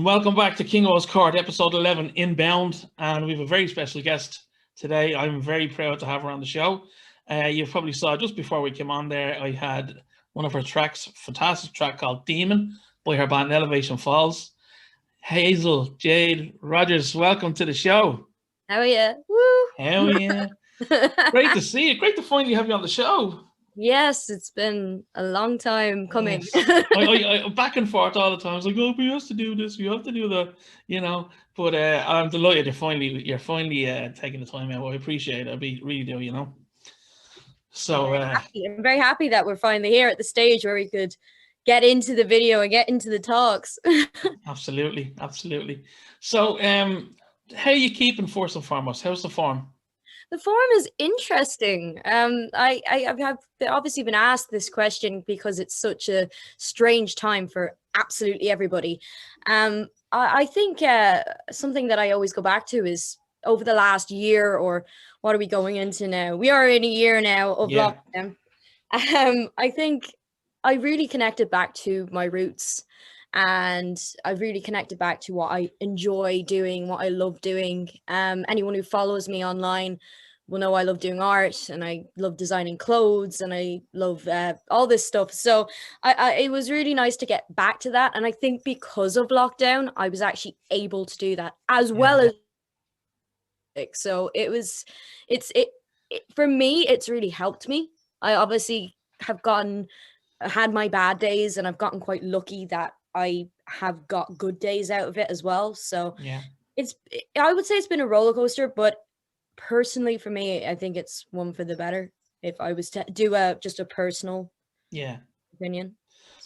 And welcome back to KingWoes Court, episode 11, Inbound. And we have a very special guest today. I'm very proud to have her on the show. You probably saw just before we came on there, I had one of her tracks, fantastic track called Demon by her band Elevation Falls. Hazel Jade Rogers, welcome to the show. How are you? Woo! Hell yeah. Great to see you. Great to finally have you on the show. Yes, it's been a long time coming. Yes. I back and forth all the time. I was like, oh, we have to do this, we have to do that, you know. But I'm delighted you're finally taking the time out. I appreciate it. I really do, you know. So I'm very happy that we're finally here at the stage where we could get into the video and get into the talks. Absolutely, absolutely. So how are you keeping, first and foremost? How's the form? The form is interesting. I've obviously been asked this question because it's such a strange time for absolutely everybody. I think something that I always go back to is over the last year, or what are we going into now? We are in a year now of lockdown. I think I really connected back to my roots, and I've really connected back to what I enjoy doing, what I love doing. Anyone who follows me online will know I love doing art, and I love designing clothes, and I love all this stuff. So it was really nice to get back to that. And I think because of lockdown, I was actually able to do that as well as. So it's for me, it's really helped me. I obviously have had my bad days, and I've gotten quite lucky that I have got good days out of it as well. So yeah, I would say it's been a roller coaster, but personally for me, I think it's one for the better. If I was to do just a personal opinion.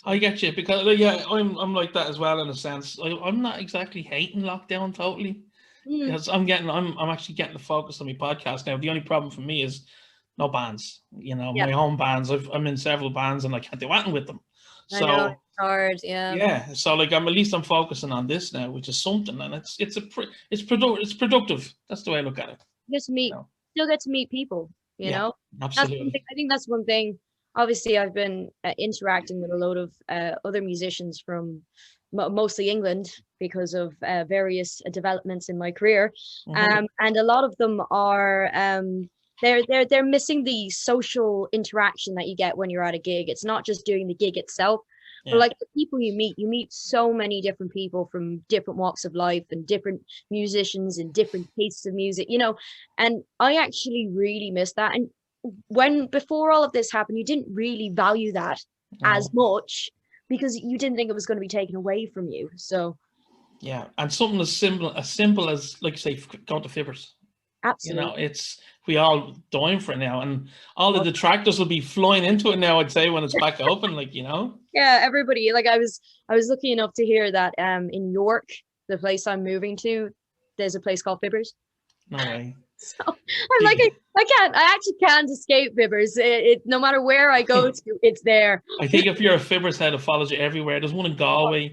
I get you, because I'm like that as well in a sense. I'm not exactly hating lockdown totally, because I'm actually getting the focus on my podcast now. The only problem for me is no bands, you know, my own bands. I'm in several bands and I can't do anything with them. So I know, it's hard, yeah. So like at least I'm focusing on this now, which is something, and it's productive. That's the way I look at it. Still get to meet people, you know. Absolutely. I think that's one thing. Obviously, I've been interacting with a load of other musicians from mostly England because of various developments in my career, and a lot of them are they're missing the social interaction that you get when you're at a gig. It's not just doing the gig itself, but like the people you meet so many different people from different walks of life and different musicians and different tastes of music, you know. And I actually really miss that. And before all of this happened, you didn't really value that as much because you didn't think it was going to be taken away from you. So and something as simple as, like, say, going to Fibbers. Absolutely. You know, we all dying for it now, and all the detractors will be flying into it now, I'd say, when it's back open, like, you know. Yeah, everybody. Like I was lucky enough to hear that in York, the place I'm moving to, there's a place called Fibbers. No way. So I'm like, I actually can't escape Fibbers. No matter where I go to, it's there. I think if you're a Fibbers head, it follows you everywhere. There's one in Galway.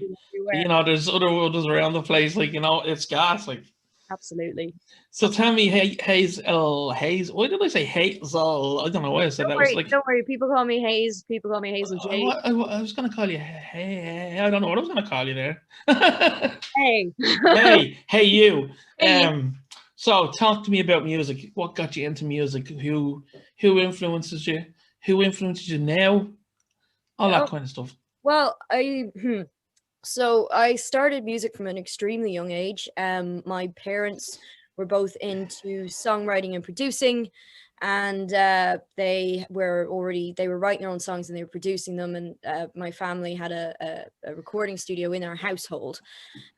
You know, there's other others around the place. Like, you know, it's gas. Like, absolutely. So tell me, Hazel. Why did I say Hazel? I don't know why I said that. Don't worry. People call me Hayes. People call me Hazel Jade. I was going to call you Hey. I don't know what I was going to call you there. Hey. Hey, you. So talk to me about music. What got you into music? Who influences you? Who influences you now? All that kind of stuff. Well, So I started music from an extremely young age. My parents were both into songwriting and producing, and they were writing their own songs and they were producing them. And my family had a recording studio in our household.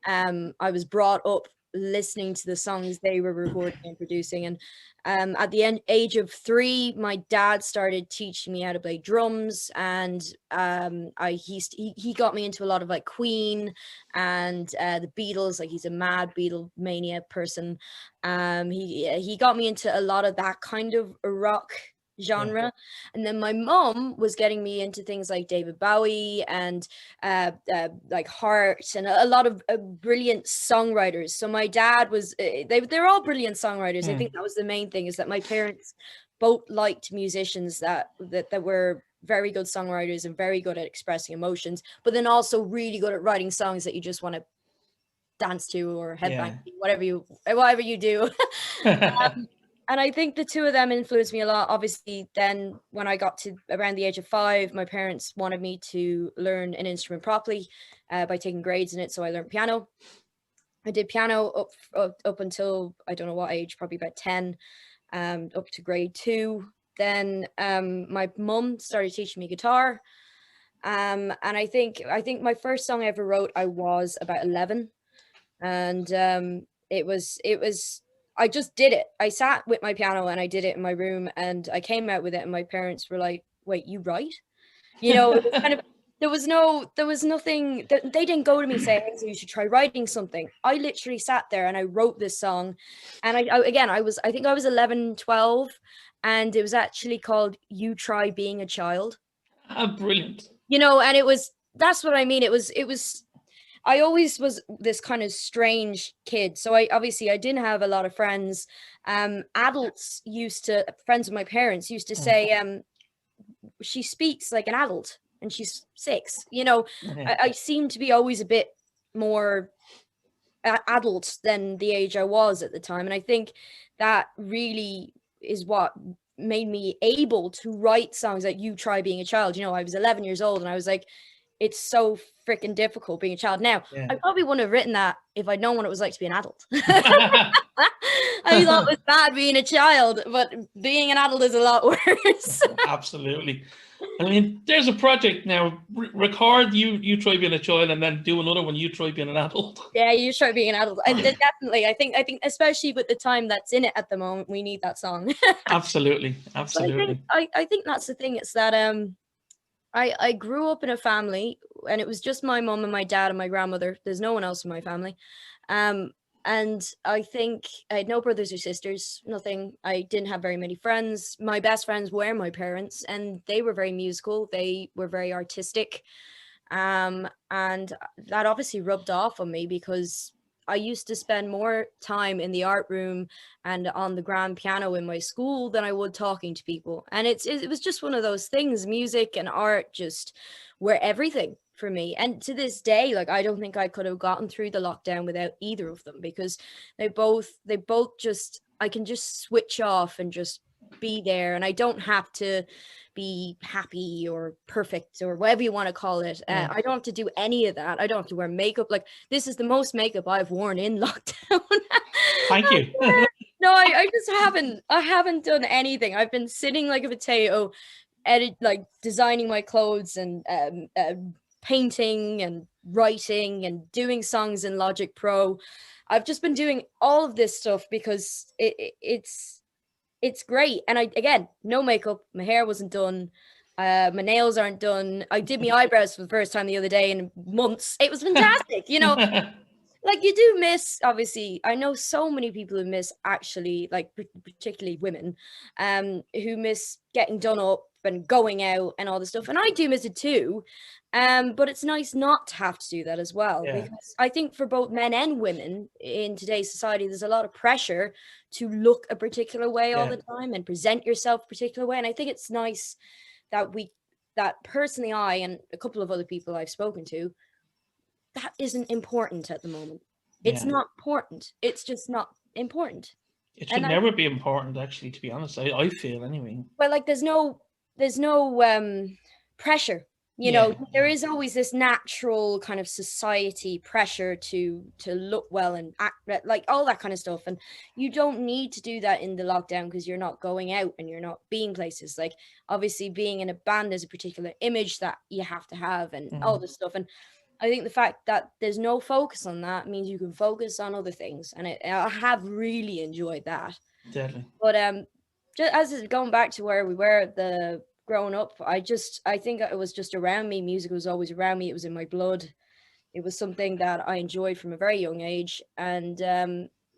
I was brought up listening to the songs they were recording and producing, and at the age of 3, my dad started teaching me how to play drums, and he got me into a lot of like Queen and the Beatles. Like, he's a mad Beatlemania person. He got me into a lot of that kind of rock genre. And then my mom was getting me into things like David Bowie and like Heart and a lot of brilliant songwriters. So my dad was they're all brilliant songwriters. I think that was the main thing, is that my parents both liked musicians that were very good songwriters and very good at expressing emotions, but then also really good at writing songs that you just want to dance to or headbang, whatever you do. And I think the two of them influenced me a lot. Obviously, then when I got to around the age of 5, my parents wanted me to learn an instrument properly by taking grades in it. So I learned piano. I did piano up until I don't know what age, probably about 10, up to grade 2. Then my mum started teaching me guitar. And I think my first song I ever wrote, I was about 11, and it was I just did it. I sat with my piano and I did it in my room, and I came out with it, and my parents were like, "Wait, you write?" You know, it was kind of there was nothing. They didn't go to me saying, "Hey, so you should try writing something." I literally sat there and I wrote this song, and I think I was 11, 12, and it was actually called "You Try Being a Child." Brilliant. You know, and that's what I mean. It was I always was this kind of strange kid. So I didn't have a lot of friends. Adults friends of my parents used to say, she speaks like an adult and she's 6. You know, I seem to be always a bit more adult than the age I was at the time. And I think that really is what made me able to write songs like "You Try Being a Child." You know, I was 11 years old and I was like, it's so freaking difficult being a child. Now, I probably wouldn't have written that if I'd known what it was like to be an adult. I thought it was bad being a child, but being an adult is a lot worse. Absolutely. I mean, there's a project now. Record you try being a child, and then do another one. You try being an adult. Yeah, you try being an adult. And definitely, I think especially with the time that's in it at the moment, we need that song. Absolutely. I think that's the thing. It's that I grew up in a family, and it was just my mom and my dad and my grandmother. There's no one else in my family. And I think I had no brothers or sisters, nothing. I didn't have very many friends. My best friends were my parents, and they were very musical. They were very artistic. And that obviously rubbed off on me because I used to spend more time in the art room and on the grand piano in my school than I would talking to people. And it was just one of those things. Music and art just were everything for me. And to this day, like, I don't think I could have gotten through the lockdown without either of them, because they both just, I can just switch off and just be there, and I don't have to be happy or perfect or whatever you want to call it. I don't have to do any of that. I don't have to wear makeup. Like, this is the most makeup I've worn in lockdown. Thank you. No, I just haven't done anything. I've been sitting like a potato, designing my clothes and painting and writing and doing songs in Logic Pro. I've just been doing all of this stuff because it's great. And again, no makeup, my hair wasn't done, my nails aren't done. I did my eyebrows for the first time the other day in months. It was fantastic, you know. Like, you do miss, obviously, I know so many people who miss, actually, like, particularly women, who miss getting done up and going out and all this stuff. And I do miss it too. But it's nice not to have to do that as well. Because I think for both men and women in today's society, there's a lot of pressure to look a particular way all the time and present yourself a particular way. And I think it's nice that personally, I and a couple of other people I've spoken to, that isn't important at the moment. It's not important. It's just not important. It should never be important, actually, to be honest. I feel, anyway. Well, like, there's no pressure. You know, there is always this natural kind of society pressure to look well and act, like, all that kind of stuff. And you don't need to do that in the lockdown because you're not going out and you're not being places. Like, obviously, being in a band is a particular image that you have to have and all this stuff. And I think the fact that there's no focus on that means you can focus on other things. And I have really enjoyed that. Definitely. But just as going back to where we were, growing up, I think it was just around me. Music was always around me. It was in my blood. It was something that I enjoyed from a very young age, and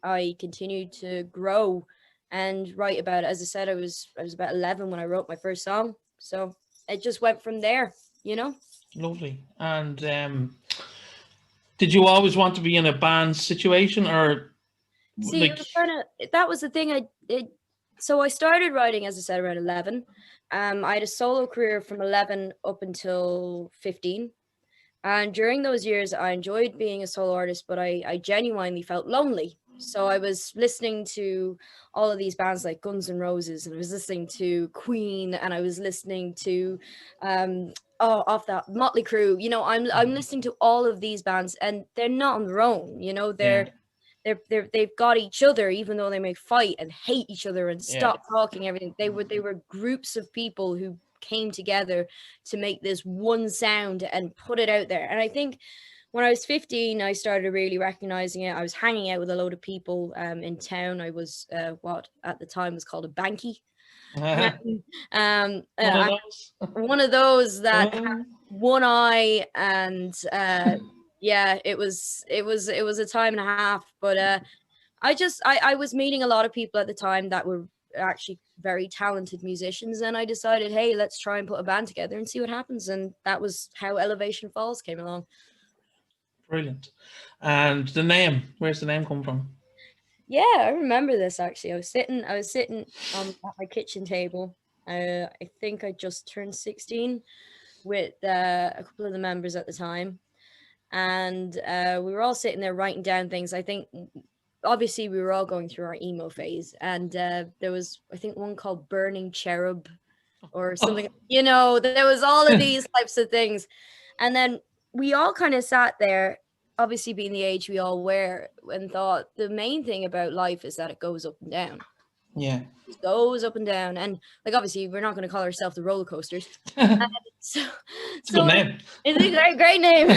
I continued to grow and write about it. As I said, I was about 11 when I wrote my first song, so it just went from there, you know. Lovely. And did you always want to be in a band situation, or? See, it was that was the thing. So I started writing, as I said, around 11. I had a solo career from 11 up until 15. And during those years, I enjoyed being a solo artist, but I genuinely felt lonely. So I was listening to all of these bands like Guns N' Roses, and I was listening to Queen, and I was listening to off that Motley Crue. You know, I'm listening to all of these bands, and they're not on their own. You know, they've got each other, even though they may fight and hate each other and stop talking. Everything they were groups of people who came together to make this one sound and put it out there. And I think when I was 15, I started really recognizing it. I was hanging out with a load of people in town. I was what at the time was called a banky. One of those that had one eye, and yeah, it was a time and a half. But I was meeting a lot of people at the time that were actually very talented musicians, and I decided, hey, let's try and put a band together and see what happens. And that was how Elevation Falls came along. Brilliant. And the name, where's the name come from? Yeah, I remember this actually. I was sitting at my kitchen table. I think I just turned 16 with a couple of the members at the time, and we were all sitting there writing down things. I think obviously we were all going through our emo phase, and there was, I think, one called Burning Cherub or something. You know, there was all of these types of things, and then we all kind of sat there, obviously being the age we all were, and thought the main thing about life is that it goes up and down. Yeah. It goes up and down. And like, obviously we're not going to call ourselves the roller coasters. It's a good name. It's a great name.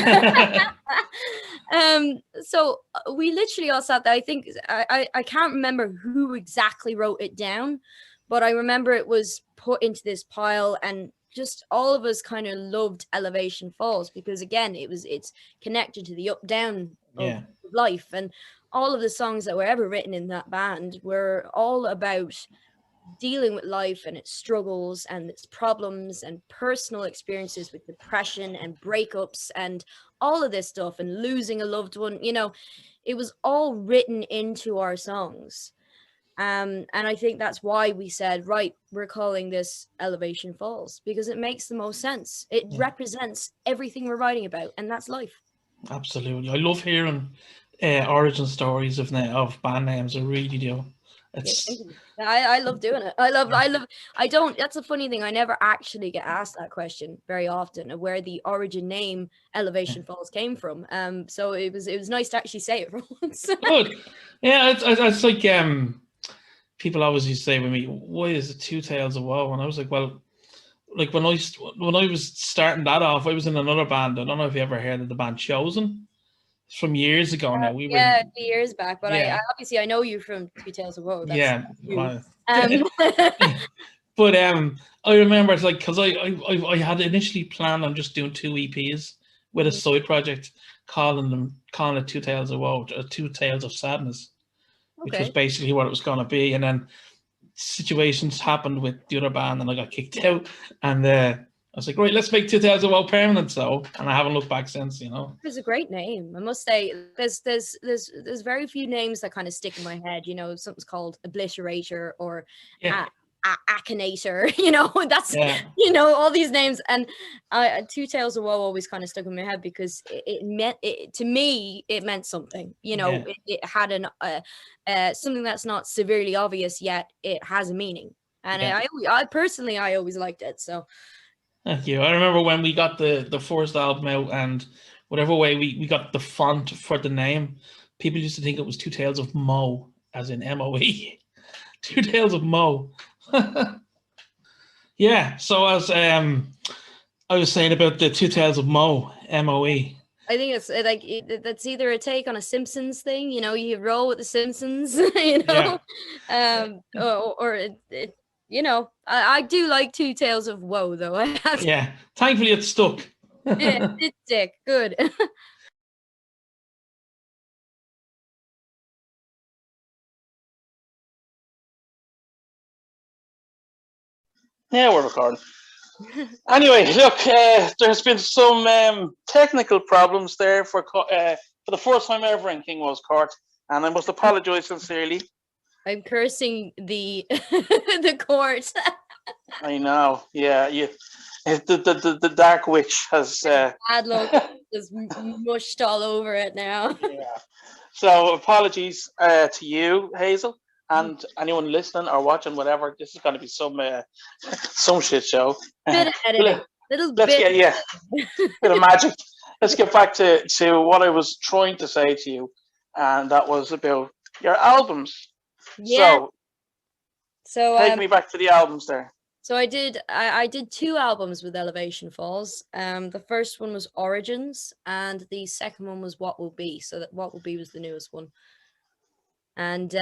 So we literally all sat there. I think I can't remember who exactly wrote it down, but I remember it was put into this pile, and just all of us kind of loved Elevation Falls because, again, it's connected to the up down of life, and all of the songs that were ever written in that band were all about dealing with life and its struggles and its problems and personal experiences with depression and breakups and all of this stuff and losing a loved one. You know, it was all written into our songs. And I think that's why we said, right, we're calling this Elevation Falls, because it makes the most sense. It represents everything we're writing about, and that's life. Absolutely. I love hearing origin stories of band names. I really do. I love doing it. That's a funny thing. I never actually get asked that question very often, of where the origin name Elevation Falls came from. So it was nice to actually say it for once. Good. Yeah, it's like people always used to say with me, why is it Two Tales of Woe? And I was like, well, like when I was starting that off, I was in another band. I don't know if you ever heard of the band Chosen. It's from years ago now. A few years back, but I obviously I know you from Two Tales of Woe. But I remember it's like, because I had initially planned on just doing 2 EPs with a side project, calling it Two Tales of Woe, or Two Tales of Sadness. Which was basically what it was going to be. And then situations happened with the other band and I got kicked out. And I was like, right, let's make Two Tales of Woe permanent. So, and I haven't looked back since, you know. It's a great name. I must say, there's very few names that kind of stick in my head. You know, something's called Obliterator or Akinator, you know, that's, you know, all these names. And Two Tales of Woe always kind of stuck in my head because it meant, to me, it meant something, you know, it had something that's not severely obvious yet. It has a meaning. And I personally always liked it. So. Thank you. I remember when we got the first album out, and whatever way we got the font for the name, people used to think it was Two Tales of Moe, as in M-O-E. Two Tales of Moe. Yeah, so as I was saying about the Two Tales of Moe, M-O-E. I think it's like that's either a take on a Simpsons thing, you know, you roll with the Simpsons, you know, you know, I do like Two Tales of Woe though. Yeah, thankfully it stuck. It stick. Good. Yeah, we're recording. Anyway, look, there's been some technical problems there for the first time ever in KingWoes court, and I must apologise sincerely. I'm cursing the the court. I know, yeah. The Dark Witch has bad luck is mushed all over it now. Yeah. So apologies to you, Hazel, and anyone listening or watching, whatever. This is going to be some shit show. Bit of editing. Let's get bit of magic. Let's get back to what I was trying to say to you, and that was about your albums. Yeah. So take me back to the albums there. So I did 2 albums with Elevation Falls. The first one was Origins, and the second one was What Will Be. So that What Will Be was the newest one. And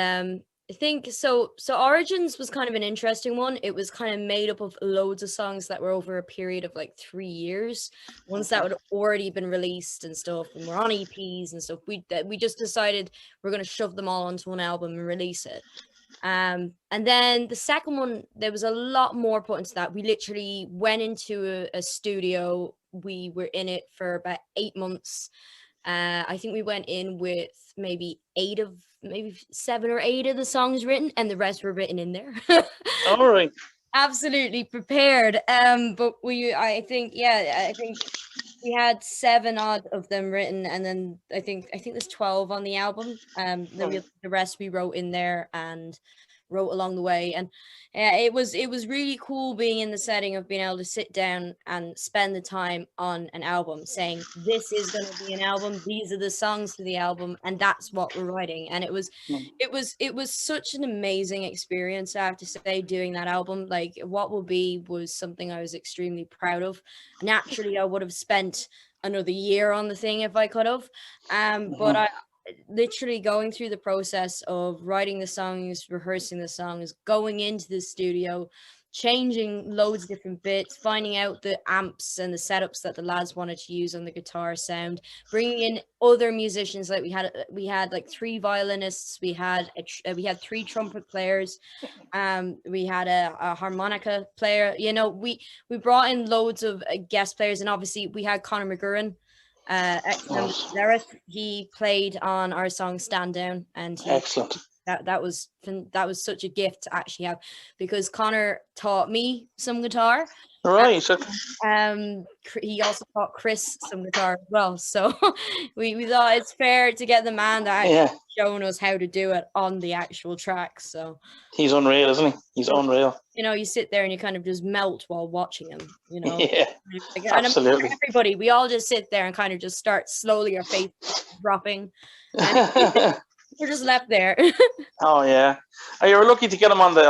I think so Origins was kind of an interesting one. It was kind of made up of loads of songs that were over a period of like 3 years, ones that had already been released and stuff, and were on EPs and stuff. We just decided we're going to shove them all onto one album and release it. And then the second one, there was a lot more put into that. We literally went into a studio. We were in it for about 8 months. I think we went in with maybe 7 or 8 of the songs written, and the rest were written in there. All right. Absolutely prepared. But I think we had 7 odd of them written, and then I think there's 12 on the album. The rest we wrote in there and wrote along the way, and it was really cool being in the setting of being able to sit down and spend the time on an album, saying this is going to be an album, these are the songs for the album, and that's what we're writing. And it was such an amazing experience, I have to say, doing that album. Like, What Will Be was something I was extremely proud of. Naturally, I would have spent another year on the thing if I could have, but I literally going through the process of writing the songs, rehearsing the songs, going into the studio, changing loads of different bits, finding out the amps and the setups that the lads wanted to use on the guitar sound, bringing in other musicians. Like we had like 3 violinists, we had 3 trumpet players, we had a harmonica player. You know, we brought in loads of guest players, and obviously we had Conor McGurran, he played on our song Stand Down, and excellent. That was such a gift to actually have, because Connor taught me some guitar. Right. He also taught Chris some guitar as well. So we thought it's fair to get the man that actually shown us how to do it on the actual track. So he's unreal, isn't he? He's unreal. You know, you sit there and you kind of just melt while watching him, you know. Yeah, absolutely. Everybody, we all just sit there and kind of just start slowly, our face dropping. And we're just left there. Oh yeah. Oh, you were lucky to get him on the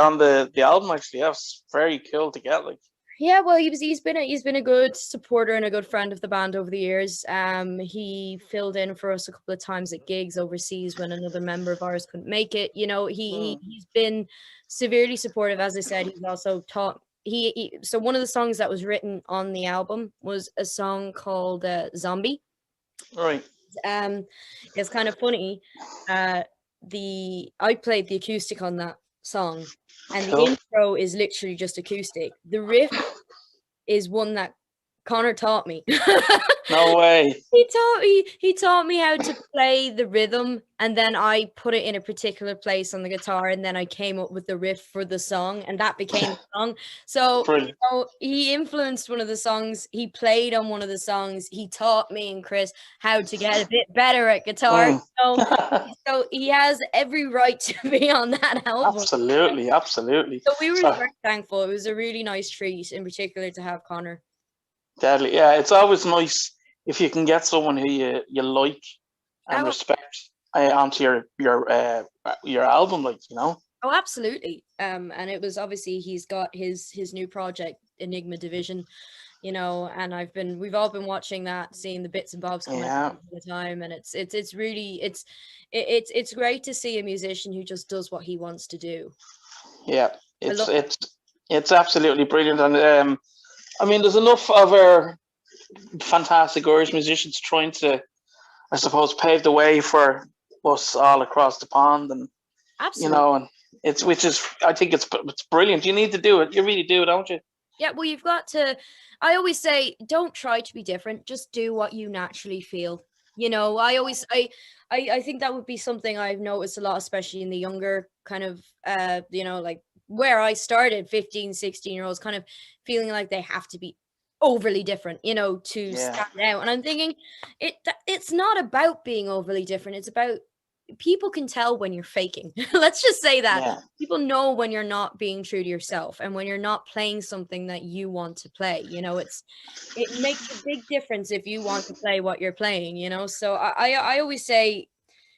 album, actually. That was very cool to get, like. Yeah, well, he's been a good supporter and a good friend of the band over the years. He filled in for us a couple of times at gigs overseas when another member of ours couldn't make it. You know, he's been severely supportive. As I said, he's also taught. So one of the songs that was written on the album was a song called "Zombie." Right. It's kind of funny. I played the acoustic on that song. And the intro is literally just acoustic. The riff is one that Connor taught me. No way. He taught me how to play the rhythm, and then I put it in a particular place on the guitar, and then I came up with the riff for the song, and that became the song. So he influenced one of the songs. He played on one of the songs. He taught me and Chris how to get a bit better at guitar. So he has every right to be on that album. Absolutely. So we were very thankful. It was a really nice treat, in particular, to have Connor. Deadly. Yeah, it's always nice if you can get someone who you like and respect onto your album, like, you know. Oh, absolutely. And it was obviously he's got his new project, Enigma Division, you know, and we've all been watching that, seeing the bits and bobs coming out all the time, and it's really it's great to see a musician who just does what he wants to do. Yeah, it's absolutely brilliant, and I mean, there's enough of our fantastic Irish musicians trying to, I suppose, pave the way for us all across the pond, and absolutely. You know, and I think it's brilliant. You need to do it. You really do, don't you? Yeah, well, you've got to. I always say, don't try to be different. Just do what you naturally feel. You know, I think that would be something I've noticed a lot, especially in the younger kind of, you know, like where I started, 15, 16-year-olds kind of feeling like they have to be overly different, you know, to stand out. And I'm thinking it's not about being overly different. It's about people can tell when you're faking. Let's just say that. Yeah. People know when you're not being true to yourself and when you're not playing something that you want to play. You know, it makes a big difference if you want to play what you're playing, you know. So I always say,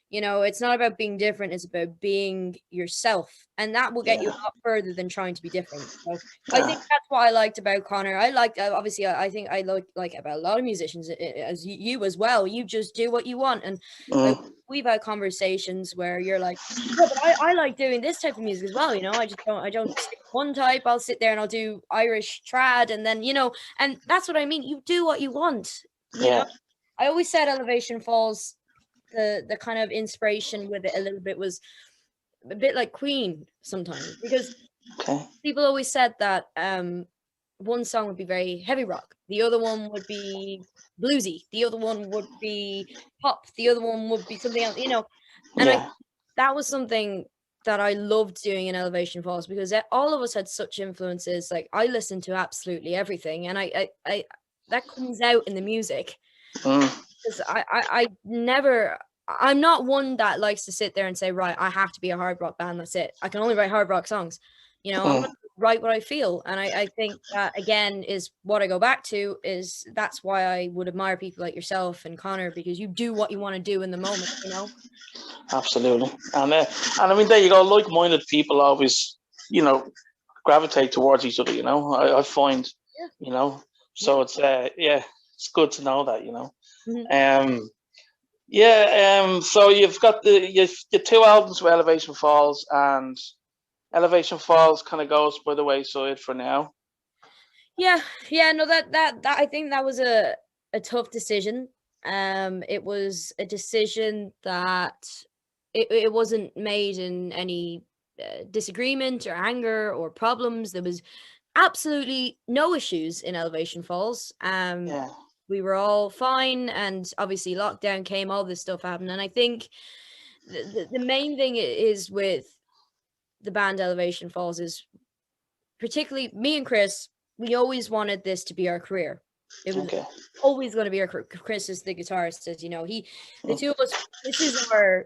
you know, it's not about being different, it's about being yourself. And that will get you a lot further than trying to be different. So I think that's what I liked about Connor. I liked, obviously, I think I like about a lot of musicians, as you as well. You just do what you want. And like, we've had conversations where you're like, yeah, but I like doing this type of music as well. You know, I don't stick one type. I'll sit there and I'll do Irish trad. And then, you know, and that's what I mean. You do what you want. You know? I always said Elevation Falls, the kind of inspiration with it a little bit was a bit like Queen sometimes, because people always said that one song would be very heavy rock, the other one would be bluesy, the other one would be pop, the other one would be something else, you know. And that was something that I loved doing in Elevation Falls, because all of us had such influences. Like, I listened to absolutely everything, and I that comes out in the music. Because I'm not one that likes to sit there and say, right, I have to be a hard rock band, that's it. I can only write hard rock songs. You know, I'm going to write what I feel. And I think that, again, is what I go back to, is that's why I would admire people like yourself and Connor, because you do what you want to do in the moment, you know? Absolutely. And I mean, there you go, like-minded people always, you know, gravitate towards each other, you know, I find, you know, so it's, it's good to know that, you know. So you've got your two albums with Elevation Falls, and Elevation Falls kind of goes by the wayside for now. No, that I think that was a tough decision. It was a decision that it wasn't made in any disagreement or anger or problems. There was absolutely no issues in Elevation Falls. We were all fine, and obviously lockdown came, all this stuff happened. And I think the main thing is with the band Elevation Falls is, particularly me and Chris, we always wanted this to be our career. It was always going to be our career. Chris is the guitarist, as you know. The two of us, this is our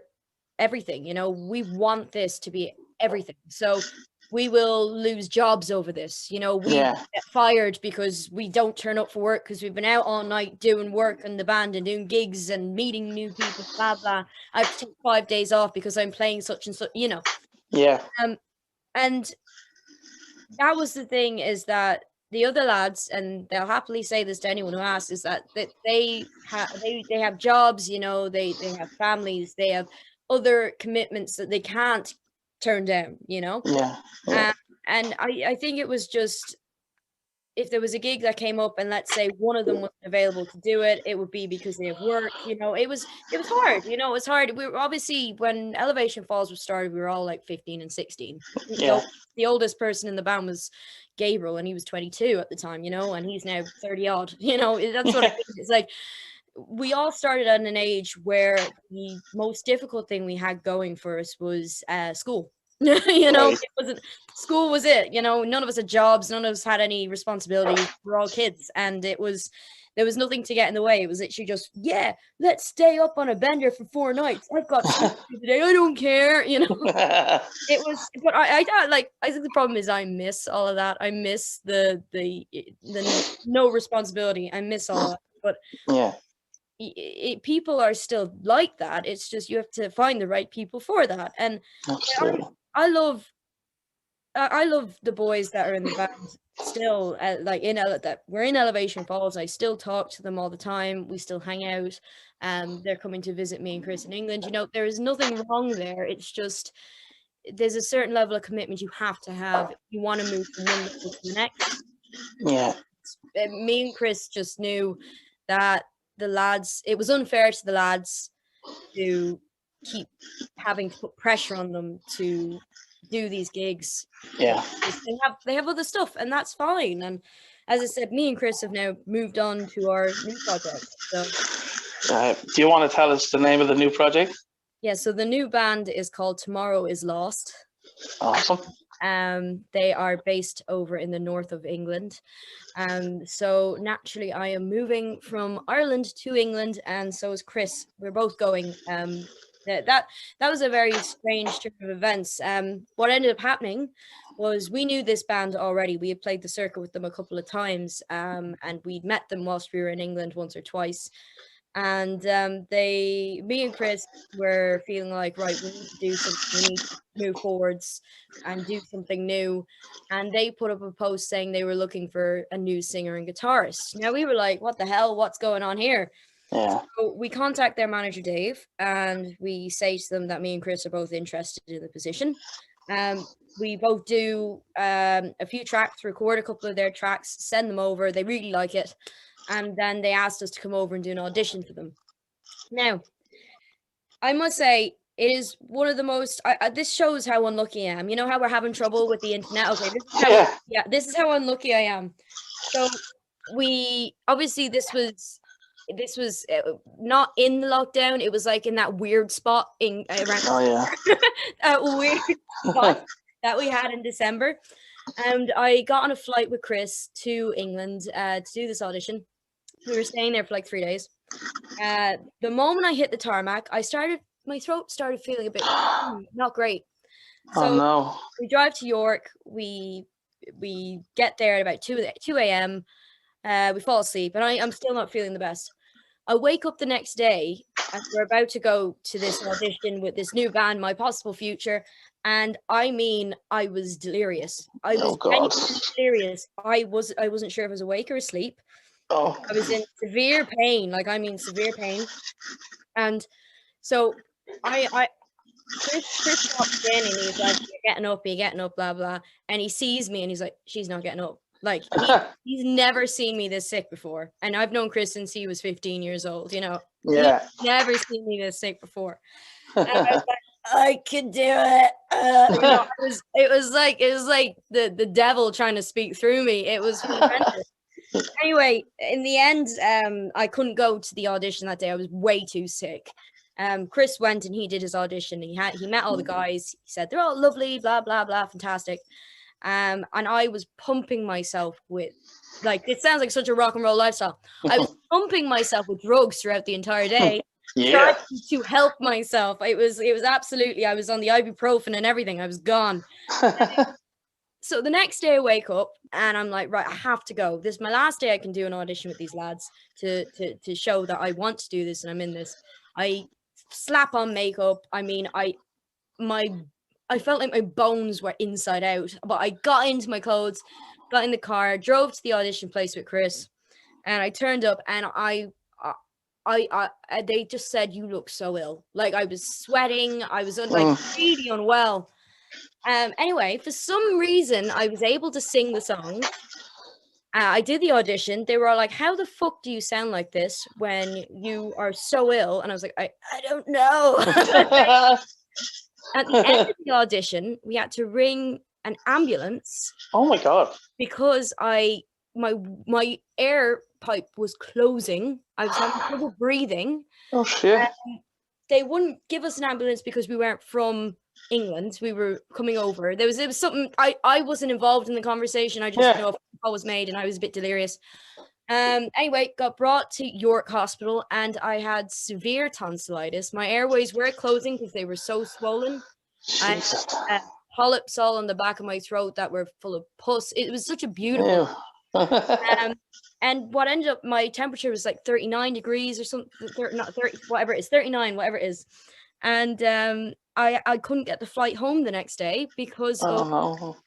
everything, you know. We want this to be everything. So we will lose jobs over this, you know. We get fired because we don't turn up for work because we've been out all night doing work in the band and doing gigs and meeting new people, blah blah. I have to take 5 days off because I'm playing such and such, you know. And that was the thing, is that the other lads, and they'll happily say this to anyone who asks, is that they have jobs, you know, they have families, they have other commitments that they can't turn down, you know. And I think it was just, if there was a gig that came up and let's say one of them wasn't available to do it, it would be because they have work, you know. It was hard, you know. It was hard. We were obviously, when Elevation Falls was started, we were all like 15 and 16. So the oldest person in the band was Gabriel, and he was 22 at the time, you know, and he's now 30 odd, you know. That's what I mean. It's like, we all started at an age where the most difficult thing we had going for us was school. You know, it wasn't, school was it, you know. None of us had jobs, none of us had any responsibilities. We're all kids, and there was nothing to get in the way. It was literally just, let's stay up on a bender for 4 nights. I've got stuff to do today, I don't care, you know. It was, but I think the problem is I miss all of that. I miss the no responsibility. I miss all of that. But people are still like that. It's just, you have to find the right people for that. And I love the boys that are in the band still, like that we're in Elevation Falls. I still talk to them all the time. We still hang out. They're coming to visit me and Chris in England. You know, there is nothing wrong there. It's just, there's a certain level of commitment you have to have if you want to move from one level to the next. Me and Chris just knew that the lads, it was unfair to the lads to keep having to put pressure on them to do these gigs. They have other stuff, and that's fine. And as I said, me and Chris have now moved on to our new project. So do you want to tell us the name of the new project? So the new band is called Tomorrow Is Lost. Awesome. They are based over in the north of England. So naturally I am moving from Ireland to England, and so is Chris. We're both going that was a very strange turn of events. What ended up happening was we knew this band already. We had played the circuit with them a couple of times, and we'd met them whilst we were in England once or twice. And me and Chris were feeling like, right, we need to do something, we need to move forwards and do something new. And they put up a post saying they were looking for a new singer and guitarist. Now we were like, what the hell? What's going on here? Yeah. So we contact their manager, Dave, and we say to them that me and Chris are both interested in the position. We both do a few tracks, record a couple of their tracks, send them over. They really like it. And then they asked us to come over and do an audition for them. Now, I must say, it is one of the most, this shows how unlucky I am. You know how we're having trouble with the internet? Okay, this is how unlucky I am. So obviously this was not in the lockdown. It was like in that weird spot around weird spot that we had in December. And I got on a flight with Chris to England to do this audition. We were staying there for like 3 days. The moment I hit the tarmac, my throat started feeling a bit not great. So we drive to York. We get there at about 2 a.m. We fall asleep, and I'm still not feeling the best. I wake up the next day, and we're about to go to this audition with this new band, My Possible Future. And I mean, I was delirious. I was delirious. I wasn't sure if I was awake or asleep. I was in severe pain, severe pain. And so Chris walks in and he's like, you're getting up, blah, blah. And he sees me and he's like, she's not getting up. Like, he's never seen me this sick before. And I've known Chris since he was 15 years old, you know. Yeah. He's never seen me this sick before. And I was like, I could do it. It was like the devil trying to speak through me. It was horrendous. Anyway, in the end, I couldn't go to the audition that day. I was way too sick. Chris went and he did his audition. He met all the guys. He said they're all lovely, blah blah blah, fantastic. And I was pumping myself with, like, it sounds like such a rock and roll lifestyle. I was pumping myself with drugs throughout the entire day. Trying to help myself. It was absolutely, I was on the ibuprofen and everything. I was gone. So the next day I wake up and I'm like, right, I have to go. This is my last day I can do an audition with these lads to show that I want to do this and I'm in this. I slap on makeup. I mean, I felt like my bones were inside out, but I got into my clothes, got in the car, drove to the audition place with Chris, and I turned up and they just said, you look so ill. Like, I was sweating. I was really unwell. Anyway, for some reason, I was able to sing the song. I did the audition. They were all like, how the fuck do you sound like this when you are so ill? And I was like, I don't know. At the end of the audition, we had to ring an ambulance. Oh my God. Because my air pipe was closing. I was having trouble breathing. Oh shit. They wouldn't give us an ambulance because we weren't from England. We were coming over. There was something, I wasn't involved in the conversation. I just know if a call was made and I was a bit delirious. Anyway, got brought to York Hospital and I had severe tonsillitis. My airways were closing because they were so swollen. I had polyps all on the back of my throat that were full of pus. It was such a beautiful and what ended up, my temperature was like 39 degrees or something, not 30, whatever it is, 39, whatever it is. And I couldn't get the flight home the next day because of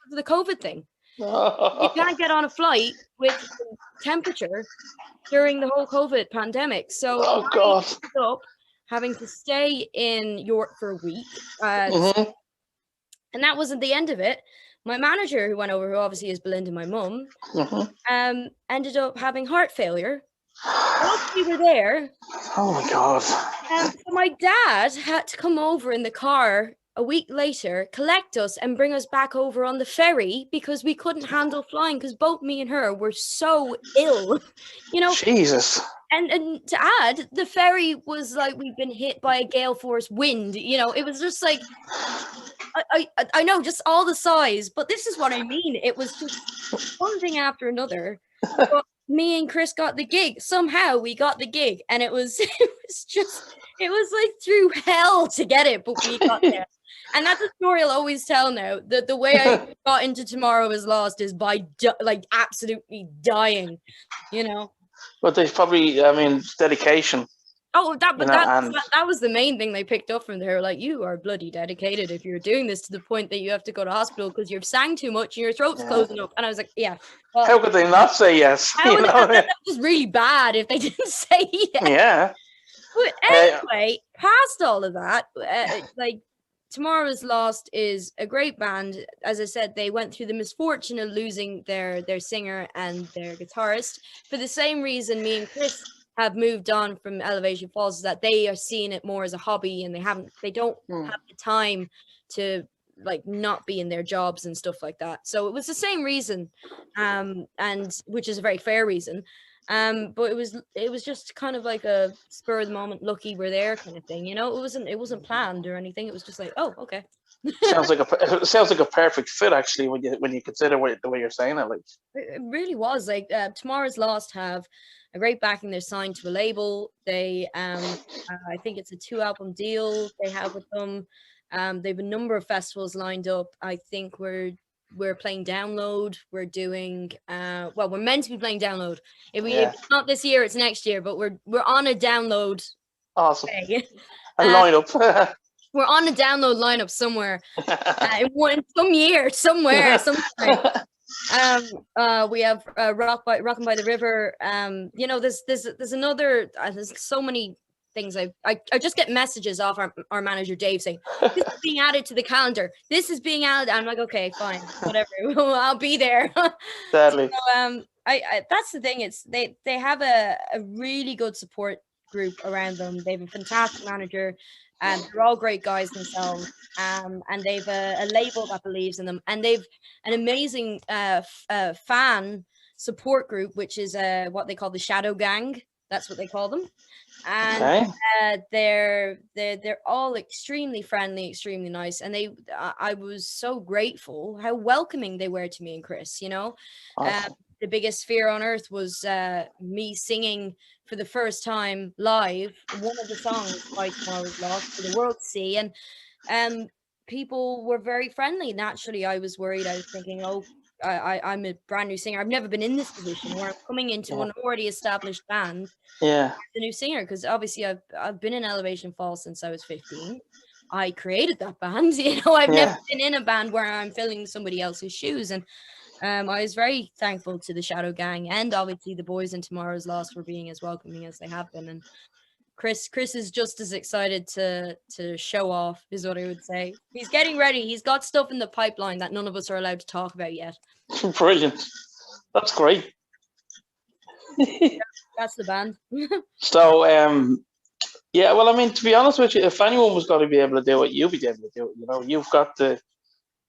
the COVID thing. You can't get on a flight with temperature during the whole COVID pandemic. So I ended up having to stay in York for a week. And that wasn't the end of it. My manager who went over, who obviously is Belinda, my mum, ended up having heart failure. Whilst we were there. Oh my God. So my dad had to come over in the car a week later, collect us and bring us back over on the ferry because we couldn't handle flying because both me and her were so ill, you know. Jesus. And to add, the ferry was like we'd been hit by a gale force wind, you know. It was just like, I know, just all the size, but this is what I mean. It was just one thing after another. But me and Chris got the gig. Somehow we got the gig, and it was like through hell to get it, but we got there. And that's a story I'll always tell now. The way I got into Tomorrow Is Lost is by like absolutely dying, you know. But they probably, I mean, dedication. Oh, that was the main thing they picked up from there. Like, you are bloody dedicated if you're doing this to the point that you have to go to hospital because you've sang too much and your throat's closing up. And I was like, yeah. Well, how could they not say yes? That was really bad if they didn't say yes. Yeah. But anyway, past all of that, like, Tomorrow Is Lost is a great band. As I said, they went through the misfortune of losing their singer and their guitarist for the same reason me and Chris have moved on from Elevation Falls, is that they are seeing it more as a hobby, and they don't have the time to like not be in their jobs and stuff like that. So it was the same reason, and which is a very fair reason. But it was just kind of like a spur of the moment, lucky we're there kind of thing, you know. It wasn't planned or anything. It was just like, oh, okay. sounds like a perfect fit, actually, when you consider the way you're saying it. Like, it really was. Like, Tomorrow Is Lost have a great backing. They're signed to a label. They I think it's a 2-album deal they have with them. They have a number of festivals lined up. I think we're playing Download. We're doing we're meant to be playing Download. If it's not this year, it's next year, but we're on a Download. Awesome. A lineup. We're on a Download lineup somewhere. In some year, somewhere, sometime. We have Rockin' by the River. You know, there's another. There's so many things. I just get messages off our manager Dave saying, "This is being added to the calendar. This is being added." I'm like, okay, fine, whatever. I'll be there. Sadly. So, I that's the thing. It's they have a really good support group around them. They have a fantastic manager. They're all great guys themselves, and they've a label that believes in them, and they've an amazing fan support group, which is what they call the Shadow Gang. That's what they call them, and they're all extremely friendly, extremely nice, and I was so grateful how welcoming they were to me and Chris. You know, awesome. The biggest fear on earth was me singing for the first time live one of the songs by Tomorrow Is Lost for the world to see, and people were very friendly. Naturally, I was worried. I was thinking, oh, I'm a brand new singer. I've never been in this position where I'm coming into an already established band. Yeah, the new singer, because obviously I've been in Elevation Falls since I was 15. I created that band. You know, I've never been in a band where I'm filling somebody else's shoes, and I was very thankful to the Shadow Gang and obviously the boys in Tomorrow Is Lost for being as welcoming as they have been. And Chris is just as excited to show off, is what I would say. He's getting ready. He's got stuff in the pipeline that none of us are allowed to talk about yet. Brilliant. That's great. That's the band. So, yeah, well, I mean, to be honest with you, if anyone was going to be able to do it, you'd be able to do it. You know, you've got the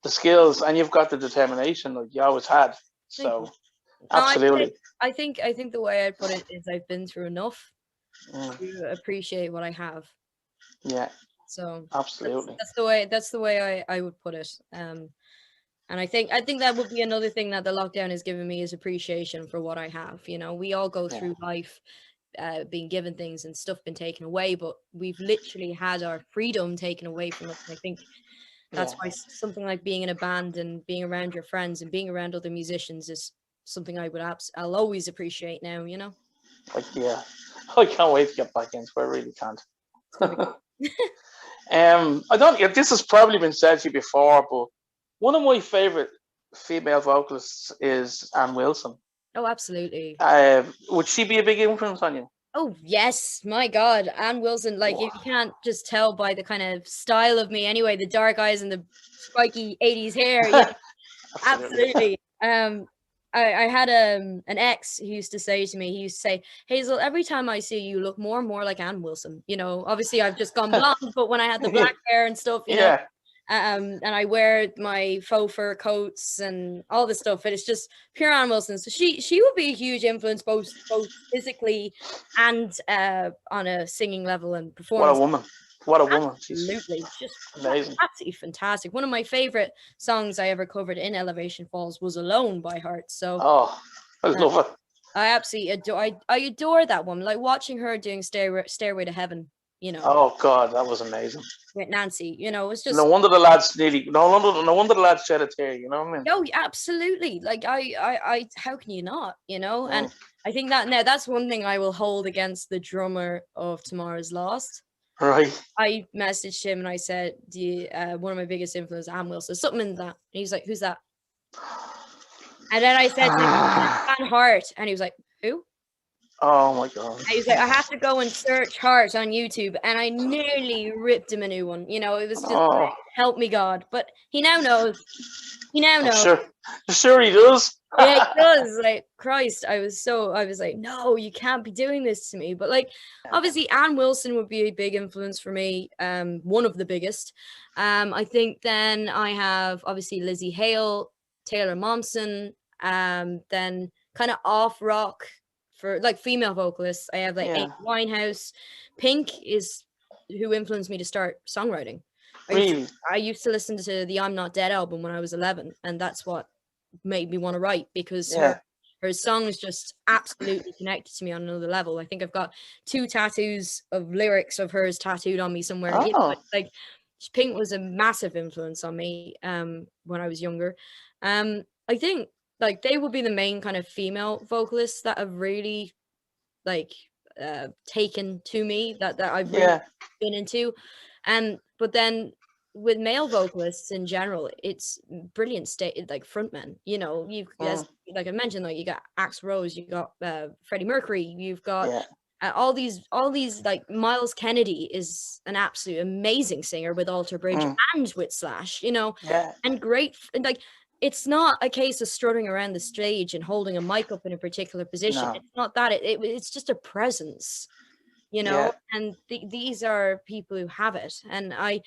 skills and you've got the determination like you always had. So, absolutely. I think the way I put it is I've been through enough to appreciate what I have. Yeah. So absolutely. That's the way I would put it. And I think that would be another thing that the lockdown has given me is appreciation for what I have. You know, we all go through life being given things and stuff been taken away, but we've literally had our freedom taken away from us. And I think that's why something like being in a band and being around your friends and being around other musicians is something I'll always appreciate now, you know? Like, yeah. I can't wait to get back into it. I really can't. This has probably been said to you before, but one of my favorite female vocalists is Ann Wilson. Oh, absolutely. Would she be a big influence on you? Oh, yes. My God. Ann Wilson, like, if you can't just tell by the kind of style of me anyway, the dark eyes and the spiky 80s hair. Yeah, absolutely. I had an ex who used to say to me, he used to say, Hazel, every time I see you, you look more and more like Ann Wilson. You know, obviously I've just gone blonde, but when I had the black hair and stuff, you know, and I wear my faux fur coats and all this stuff, and it's just pure Ann Wilson. So she would be a huge influence, both physically and on a singing level and performance. What a woman. Absolutely. Just amazing. Absolutely fantastic. One of my favorite songs I ever covered in Elevation Falls was Alone by Heart. So I love it. I absolutely adore. I adore that woman. Like watching her doing Stairway to Heaven. You know. Oh God, that was amazing. With Nancy, you know, it's just No wonder the lads no wonder the lads shed a tear. You know what I mean? no, absolutely. Like I how can you not? You know, and Mm. I think that now that's one thing I will hold against the drummer of Tomorrow's Lost. Right. I messaged him and I said, "Do you, one of my biggest influences, Ann Wilson, something in that." And he's like, "Who's that?" And then I said, to him, "Van Hart," and he was like, "Who?" Oh my God. And he was like, "I have to go and search Hart on YouTube," and I nearly ripped him a new one. You know, it was just like, help me God. But he now knows. He now knows. Sure he does. Yeah, it does. Like, Christ, I was like, no, you can't be doing this to me. But like, obviously, Ann Wilson would be a big influence for me. One of the biggest. I think then I have obviously Lizzie Hale, Taylor Momsen. Then kind of off rock for like female vocalists. I have like Amy Winehouse. Pink is who influenced me to start songwriting. I used to listen to the I'm Not Dead album when I was 11, and that's what made me want to write, because her songs just absolutely connected to me on another level. I think I've got 2 tattoos of lyrics of hers tattooed on me somewhere. You know, like Pink was a massive influence on me when I was younger. I think like they would be the main kind of female vocalists that have really like taken to me, that I've really been into. But then with male vocalists in general, it's brilliant like frontmen. You know, you've like I mentioned, like you got Axl Rose, you got Freddie Mercury, you've got all these like Miles Kennedy is an absolute amazing singer with Alter Bridge and with Slash. You know, and great. Like it's not a case of strutting around the stage and holding a mic up in a particular position. No. It's not that. It's just a presence. You know, and these are people who have it. And I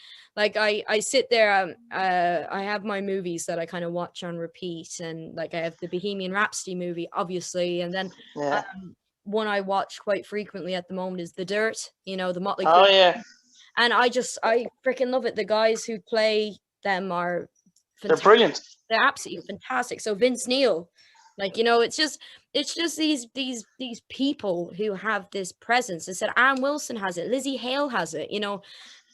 sit there, I have my movies that I kind of watch on repeat, and like I have the Bohemian Rhapsody movie, obviously, and then one I watch quite frequently at the moment is The Dirt, you know, the Motley Crue. And I freaking love it. The guys who play them are fantastic. They're brilliant. They're absolutely fantastic. So Vince Neil, like, you know, it's just these people who have this presence. I said Ann Wilson has it, Lizzie Hale has it, you know.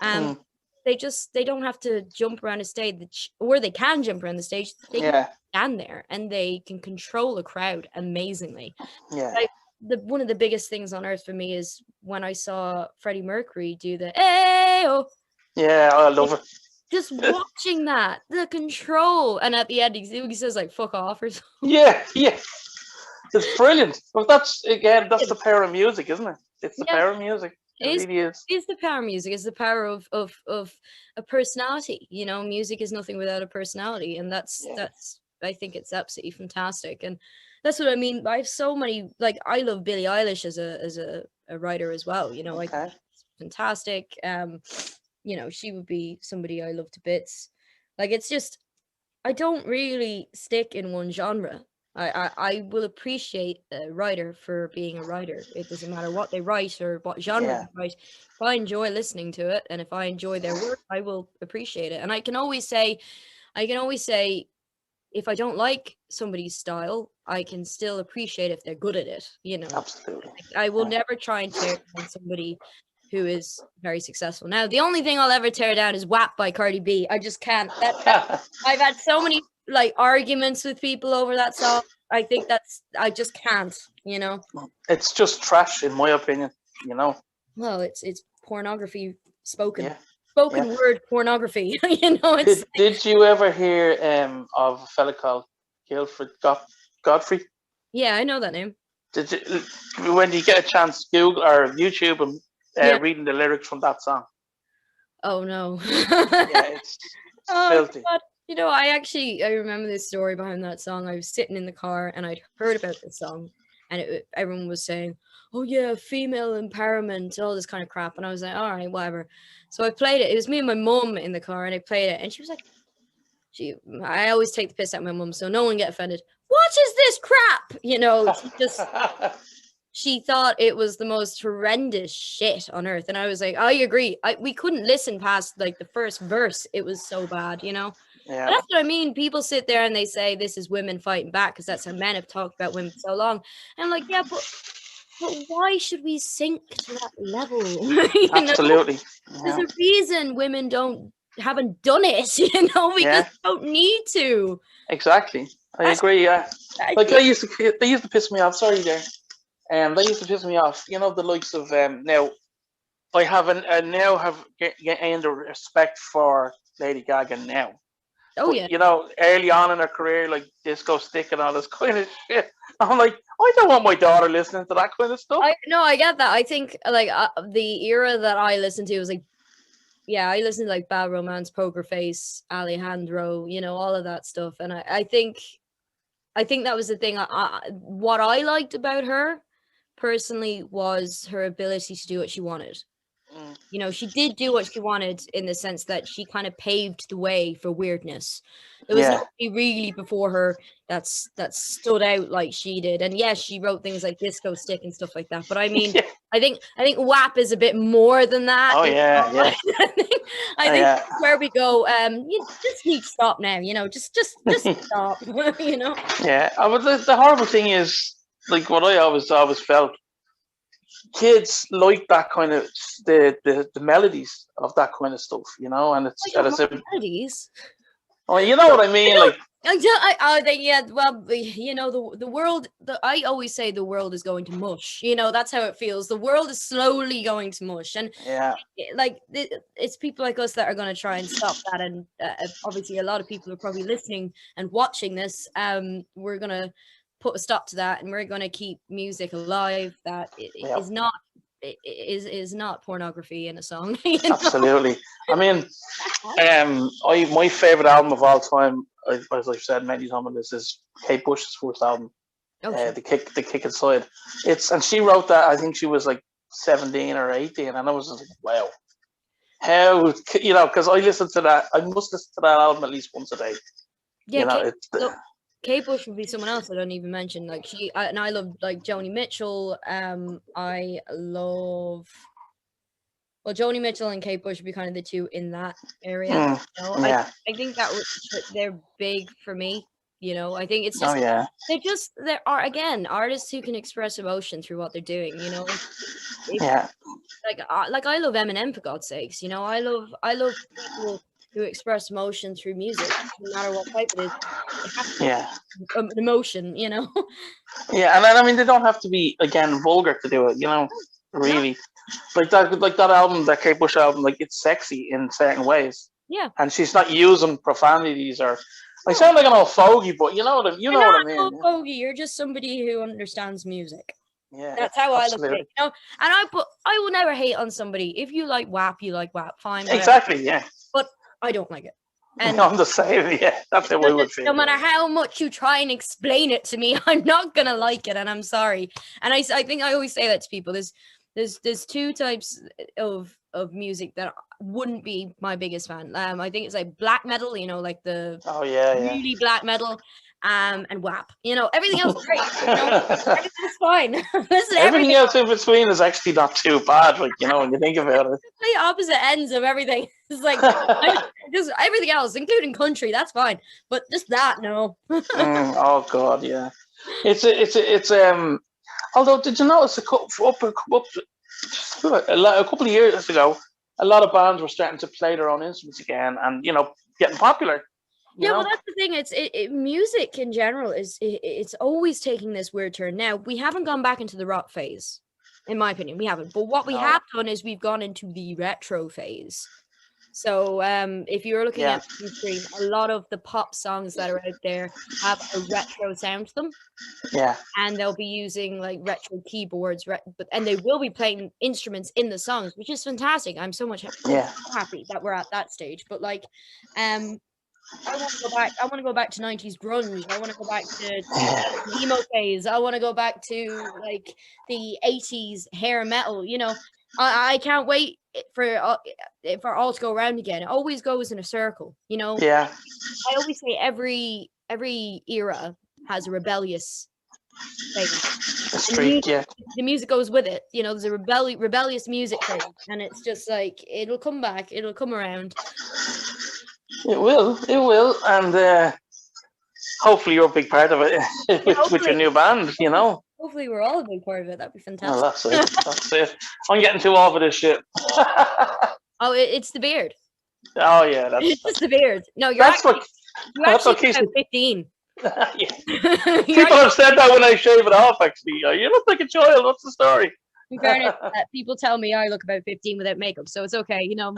They don't have to jump around a stage, or they can jump around the stage. They can stand there and they can control a crowd amazingly. Like, one of the biggest things on earth for me is when I saw Freddie Mercury do the "Ayo." Yeah, I love it. Just watching that, the control, and at the end he says like "fuck off" or something. Yeah, it's brilliant. But that's the power of music, isn't it? It's the power of music. It really is. It's the power of music. It's the power of a personality. You know, music is nothing without a personality, and that's I think it's absolutely fantastic. And that's what I mean. I have so many, like, I love Billie Eilish as a writer as well. You know, like fantastic. You know, she would be somebody I love to bits. Like, it's just, I don't really stick in one genre. I will appreciate a writer for being a writer. It doesn't matter what they write or what genre they write. If I enjoy listening to it and if I enjoy their work, I will appreciate it. And I can always say, if I don't like somebody's style, I can still appreciate if they're good at it. You know, absolutely. Like, I will never try and tear down somebody who is very successful. Now, the only thing I'll ever tear down is WAP by Cardi B. I just can't. I've had so many like arguments with people over that song. I think I just can't, you know. It's just trash, in my opinion, you know. Well, it's pornography spoken word pornography. You know. Did you ever hear of a fella called Guilford Godfrey? Yeah, I know that name. Did you, when you get a chance, Google or YouTube and reading the lyrics from that song? Oh no. It's filthy. God. You know, I remember this story behind that song. I was sitting in the car and I'd heard about this song, and everyone was saying, "Oh yeah, female empowerment," all this kind of crap. And I was like, all right, whatever. So I played it. It was me and my mum in the car, and I played it, and she was like, I always take the piss out of my mum, so no one get offended. What is this crap? You know, just. She thought it was the most horrendous shit on earth. And I was like, I agree. We couldn't listen past like the first verse. It was so bad, you know? Yeah. But that's what I mean. People sit there and they say this is women fighting back because that's how men have talked about women for so long. And I'm like, yeah, but why should we sink to that level? Absolutely. There's a reason women haven't done it, because they don't need to. Exactly. I agree. Yeah. Like they used to piss me off. Sorry, there. They used to piss me off. The likes of now. I now have gained a respect for Lady Gaga now. Oh, but, yeah. Early on in her career, like Disco Stick and all this kind of shit, I'm like, I don't want my daughter listening to that kind of stuff. I get that. I think like the era that I listened to was like, I listened to like Bad Romance, Poker Face, Alejandro, all of that stuff, and I think that was the thing. What I liked about her personally was her ability to do what she wanted. She did do what she wanted in the sense that she kind of paved the way for weirdness. There was nobody really before her that stood out like she did. And yes, she wrote things like Disco Stick and stuff like that. But I mean, I think WAP is a bit more than that. Oh yeah, yeah. I think that's where we go. You just need to stop now. Just stop. Yeah. But the horrible thing is, like, what I always felt. Kids like that kind of the melodies of that kind of stuff, and it's melodies. Oh, you know what I mean, like. I think well, the world. I always say the world is going to mush. That's how it feels. The world is slowly going to mush, and it's people like us that are going to try and stop that. And obviously, a lot of people are probably listening and watching this. We're gonna put a stop to that, and we're going to keep music alive that is not pornography in a song. Absolutely. I mean, my favorite album of all time, as I've said many times, is Kate Bush's first album, the Kick Inside. And she wrote that. I think she was like 17 or 18, and I was just like, wow, how because I listened to that. I must listen to that album at least once a day. Yeah, Kate Bush would be someone else I don't even mention. Like I love like Joni Mitchell. I love Joni Mitchell and Kate Bush would be kind of the two in that area. I think they're big for me. I think it's just there are again artists who can express emotion through what they're doing. Like I love Eminem, for God's sakes. I love people who express emotion through music, no matter what type it is. It has to be emotion, Yeah, and then, I mean, they don't have to be, again, vulgar to do it, really. Like that album, that Kate Bush album, like, it's sexy in certain ways. Yeah. And she's not using profanities or... I sound like an old fogey, but you know what I mean. You're not an old fogey, you're just somebody who understands music. Yeah, that's how I look at it. And I will never hate on somebody. If you like WAP, you like WAP. Fine. Whatever. Exactly, yeah. But I don't like it. And I'm the same, yeah. That's how we would feel. No matter how much you try and explain it to me, I'm not gonna like it, and I'm sorry. And I think I always say that to people. There's two types of music that wouldn't be my biggest fan. I think it's like black metal, like the really black metal. And WAP, everything else is great. Everything's fine. Listen, everything else in between is actually not too bad, like, when you think about it. The opposite ends of everything. It's like just everything else, including country, that's fine. But just that, no. Oh God, yeah. It's although, did you notice a couple of years ago, a lot of bands were starting to play their own instruments again, and getting popular. Well, that's the thing. Music in general it's always taking this weird turn. Now, we haven't gone back into the rock phase, in my opinion. We haven't. But what we have done is we've gone into the retro phase. So, if you're looking at mainstream, a lot of the pop songs that are out there have a retro sound to them. Yeah. And they'll be using like retro keyboards, and they will be playing instruments in the songs, which is fantastic. I'm so much happy that we're at that stage. But like, I want to go back. I want to go back to 90s grunge. I want to go back to emo phase. I want to go back to like the 80s hair metal. I can't wait for all to go around again. It always goes in a circle. Yeah. I always say every era has a rebellious phase. The music goes with it. There's a rebellious music phase, and it's just like it'll come back. It'll come around. It will, and hopefully you're a big part of it with your new band. You know. Hopefully, we're all a big part of it. That'd be fantastic. Well, that's it. That's it. I'm getting too old for this shit. Oh, it's the beard. Oh yeah, It's just the beard. No, you're that's actually, that's what you're keeps actually me. 15. Yeah. People have said that when I shave it off. Actually, you look like a child. What's the story? In fairness, people tell me I look about 15 without makeup, so it's okay. You know,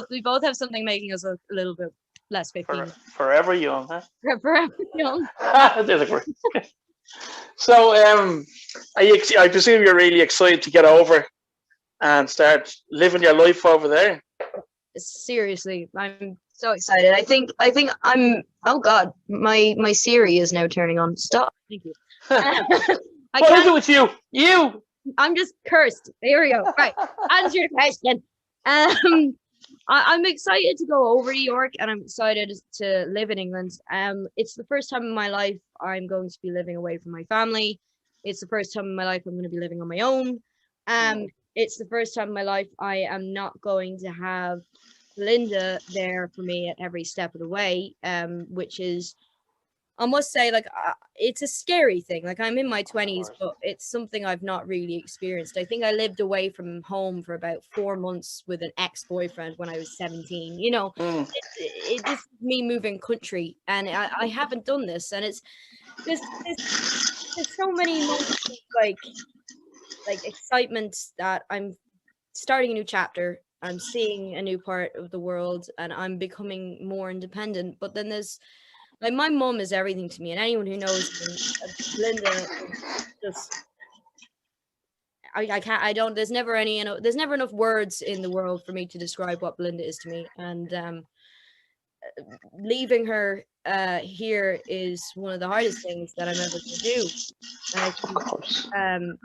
we both have something making us a little bit less 15. Forever young, huh? Forever young. There's a great. So, I presume you're really excited to get over and start living your life over there. Seriously, I'm so excited. I think I'm. Oh God, my Siri is now turning on. Stop. Thank you. What is it with you? You. I'm just cursed. There we go. Right. Answer your question. I'm excited to go over to York, and I'm excited to live in England. It's the first time in my life I'm going to be living away from my family. It's the first time in my life I'm going to be living on my own. It's the first time in my life I am not going to have Linda there for me at every step of the way, which is, I must say, like, it's a scary thing. Like, I'm in my 20s, but it's something I've not really experienced. I think I lived away from home for about 4 months with an ex-boyfriend when I was 17. You know, it just me moving country, and I haven't done this. And it's there's so many moments of, like excitement that I'm starting a new chapter. I'm seeing a new part of the world, and I'm becoming more independent. But then there's, like, my mom is everything to me, and anyone who knows me, Linda, just, I can't, I don't, there's never enough words in the world for me to describe what Belinda is to me. And leaving her here is one of the hardest things that I'm ever going to do. And I think,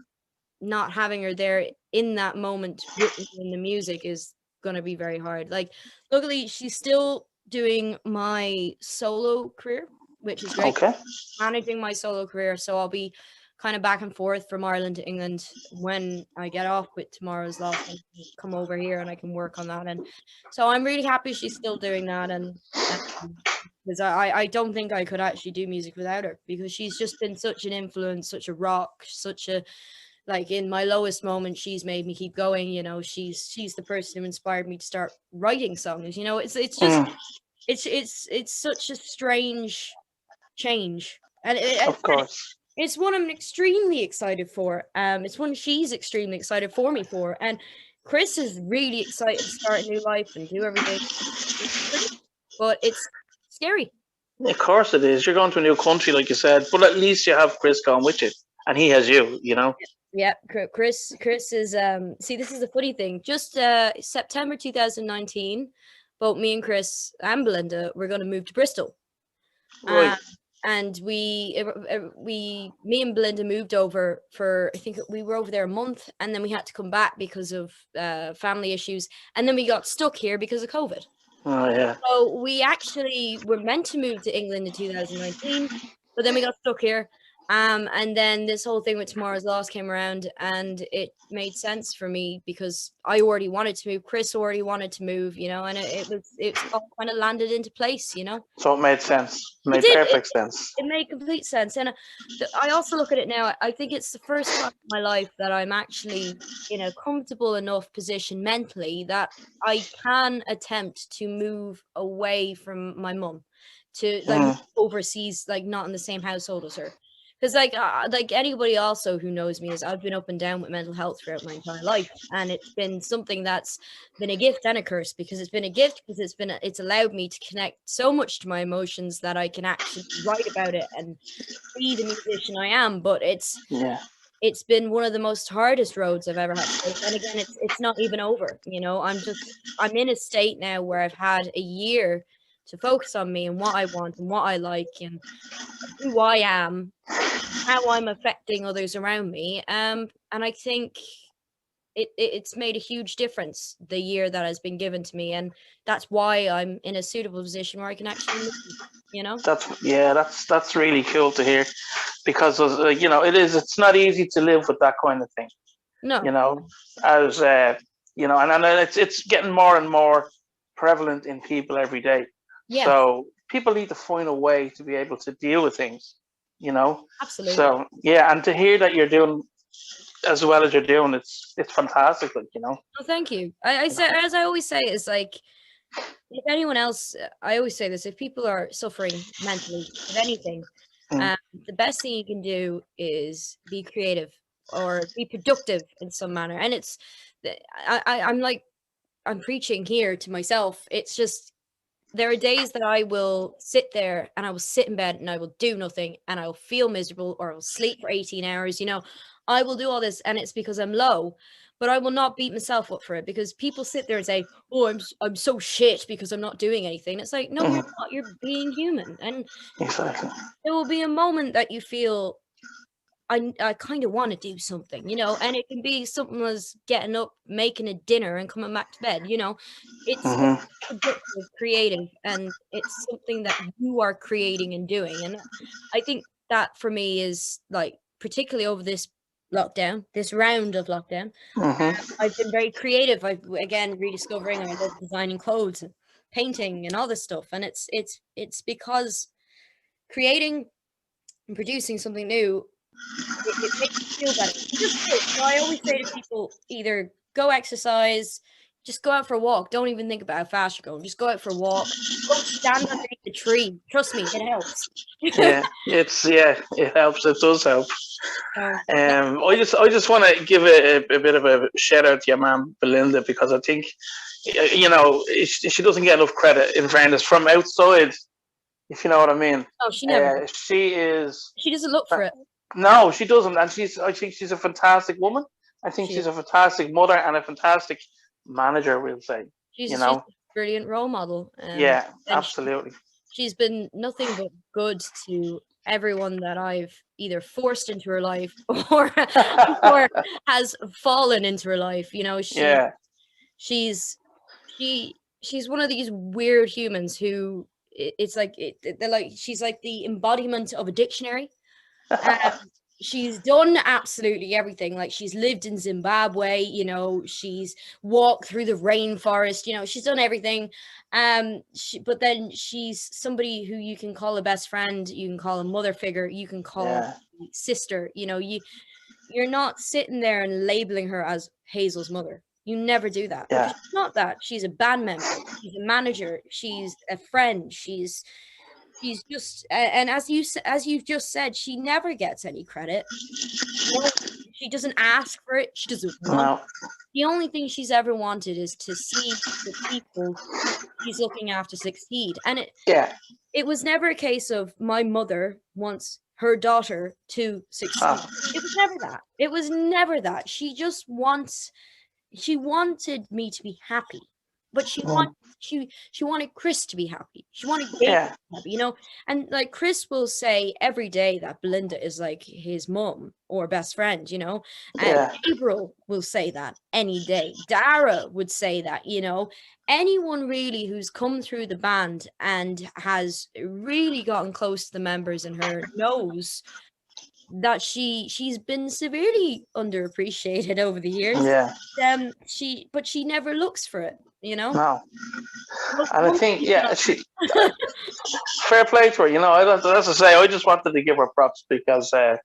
not having her there in that moment with me in the music is going to be very hard. Like, luckily, she's still doing my solo career, which is great. Okay. Managing my solo career, so I'll be kind of back and forth from Ireland to England when I get off with Tomorrow's Lost and come over here, and I can work on that. And so I'm really happy she's still doing that, and because I don't think I could actually do music without her, because she's just been such an influence, such a rock, such a, like, in my lowest moment, she's made me keep going. You know, she's the person who inspired me to start writing songs. You know, it's just it's such a strange change, and of course, it's one I'm extremely excited for. It's one she's extremely excited for me for, and Chris is really excited to start a new life and do everything. But it's scary. Of course it is. You're going to a new country, like you said, but at least you have Chris going with you, and he has you. You know. Yeah, Chris is see, this is a funny thing. Just September 2019, both me and Chris and Belinda were going to move to Bristol. Right. And me and Belinda moved over for, I think we were over there a month, and then we had to come back because of family issues, and then we got stuck here because of COVID. Oh yeah. So we actually were meant to move to England in 2019, but then we got stuck here. And then this whole thing with Tomorrow's Lost came around, and it made sense for me because I already wanted to move. Chris already wanted to move, you know, and it all kind of landed into place, you know. So it made sense. It made perfect sense. It made complete sense. And I also look at it now, I think it's the first time in my life that I'm actually in a comfortable enough position mentally that I can attempt to move away from my mum to, like, overseas, like, not in the same household as her. Because like anybody also who knows me, is I've been up and down with mental health throughout my entire life, and it's been something that's been a gift and a curse. Because it's been a gift because it's allowed me to connect so much to my emotions that I can actually write about it and be the musician I am. But it's been one of the most hardest roads I've ever had to take. And again, it's not even over. You know, I'm in a state now where I've had a year to focus on me and what I want and what I like and who I am, how I'm affecting others around me. And I think it's made a huge difference, the year that has been given to me, and that's why I'm in a suitable position where I can actually live, you know. That's really cool to hear, because you know, it's not easy to live with that kind of thing. No, you know, as you know, and it's getting more and more prevalent in people every day. Yeah. So people need to find a way to be able to deal with things, you know. Absolutely. So yeah, and to hear that you're doing as well as you're doing, it's fantastic, like, you know. Oh, thank you. I say, as I always say, is like, if anyone else, I always say this, if people are suffering mentally with anything, the best thing you can do is be creative or be productive in some manner. And it's, I'm preaching here to myself. It's just, there are days that I will sit there and I will sit in bed and I will do nothing and I will feel miserable, or I'll sleep for 18 hours. You know, I will do all this and it's because I'm low, but I will not beat myself up for it, because people sit there and say, oh, I'm so shit because I'm not doing anything. It's like, no, you're not. You're being human. And Exactly. there will be a moment that you feel, I kind of want to do something, you know, and it can be something as getting up, making a dinner and coming back to bed, you know. It's productive, creative, and it's something that you are creating and doing. And I think that for me is like, particularly over this lockdown, this round of lockdown, I've been very creative. I've, again, rediscovering, I love designing clothes and painting and all this stuff. And it's because creating and producing something new, it makes you feel better. So I always say to people, either go exercise, just go out for a walk. Don't even think about how fast you're going. Just go out for a walk. Go stand underneath a tree. Trust me, it helps. It helps. It does help. So, I just want to give a bit of a shout out to your mom, Belinda, because I think, you know, she doesn't get enough credit, in fairness, from outside, if you know what I mean. Oh, she never. She doesn't look for it. No, she doesn't, and I think she's a fantastic woman. I think she's a fantastic mother and a fantastic manager, we'll say. She's a brilliant role model. Yeah, absolutely. She's been nothing but good to everyone that I've either forced into her life or has fallen into her life. You know, she's one of these weird humans who it's like they're like, she's like the embodiment of a dictionary. She's done absolutely everything. Like, she's lived in Zimbabwe, you know, she's walked through the rainforest, you know, she's done everything. But then she's somebody who you can call a best friend, you can call a mother figure, you can call a sister. You know, you're not sitting there and labeling her as Hazel's mother. You never do that. Yeah. She's not that. She's a band member, she's a manager, she's a friend, she's just, and as you've just said, she never gets any credit. She doesn't ask for it. She doesn't want it. The only thing she's ever wanted is to see the people she's looking after succeed. And it was never a case of my mother wants her daughter to succeed. It was never that. It was never that. She just she wanted me to be happy. But she wanted Chris to be happy. She wanted Gabe to be happy, you know? And like, Chris will say every day that Belinda is like his mom or best friend, you know? And Gabriel will say that any day. Dara would say that, you know? Anyone really who's come through the band and has really gotten close to the members and her knows that she's been severely underappreciated over the years. But she never looks for it, you know. No. And I think she fair play to her, you know. That's to say, I just wanted to give her props because I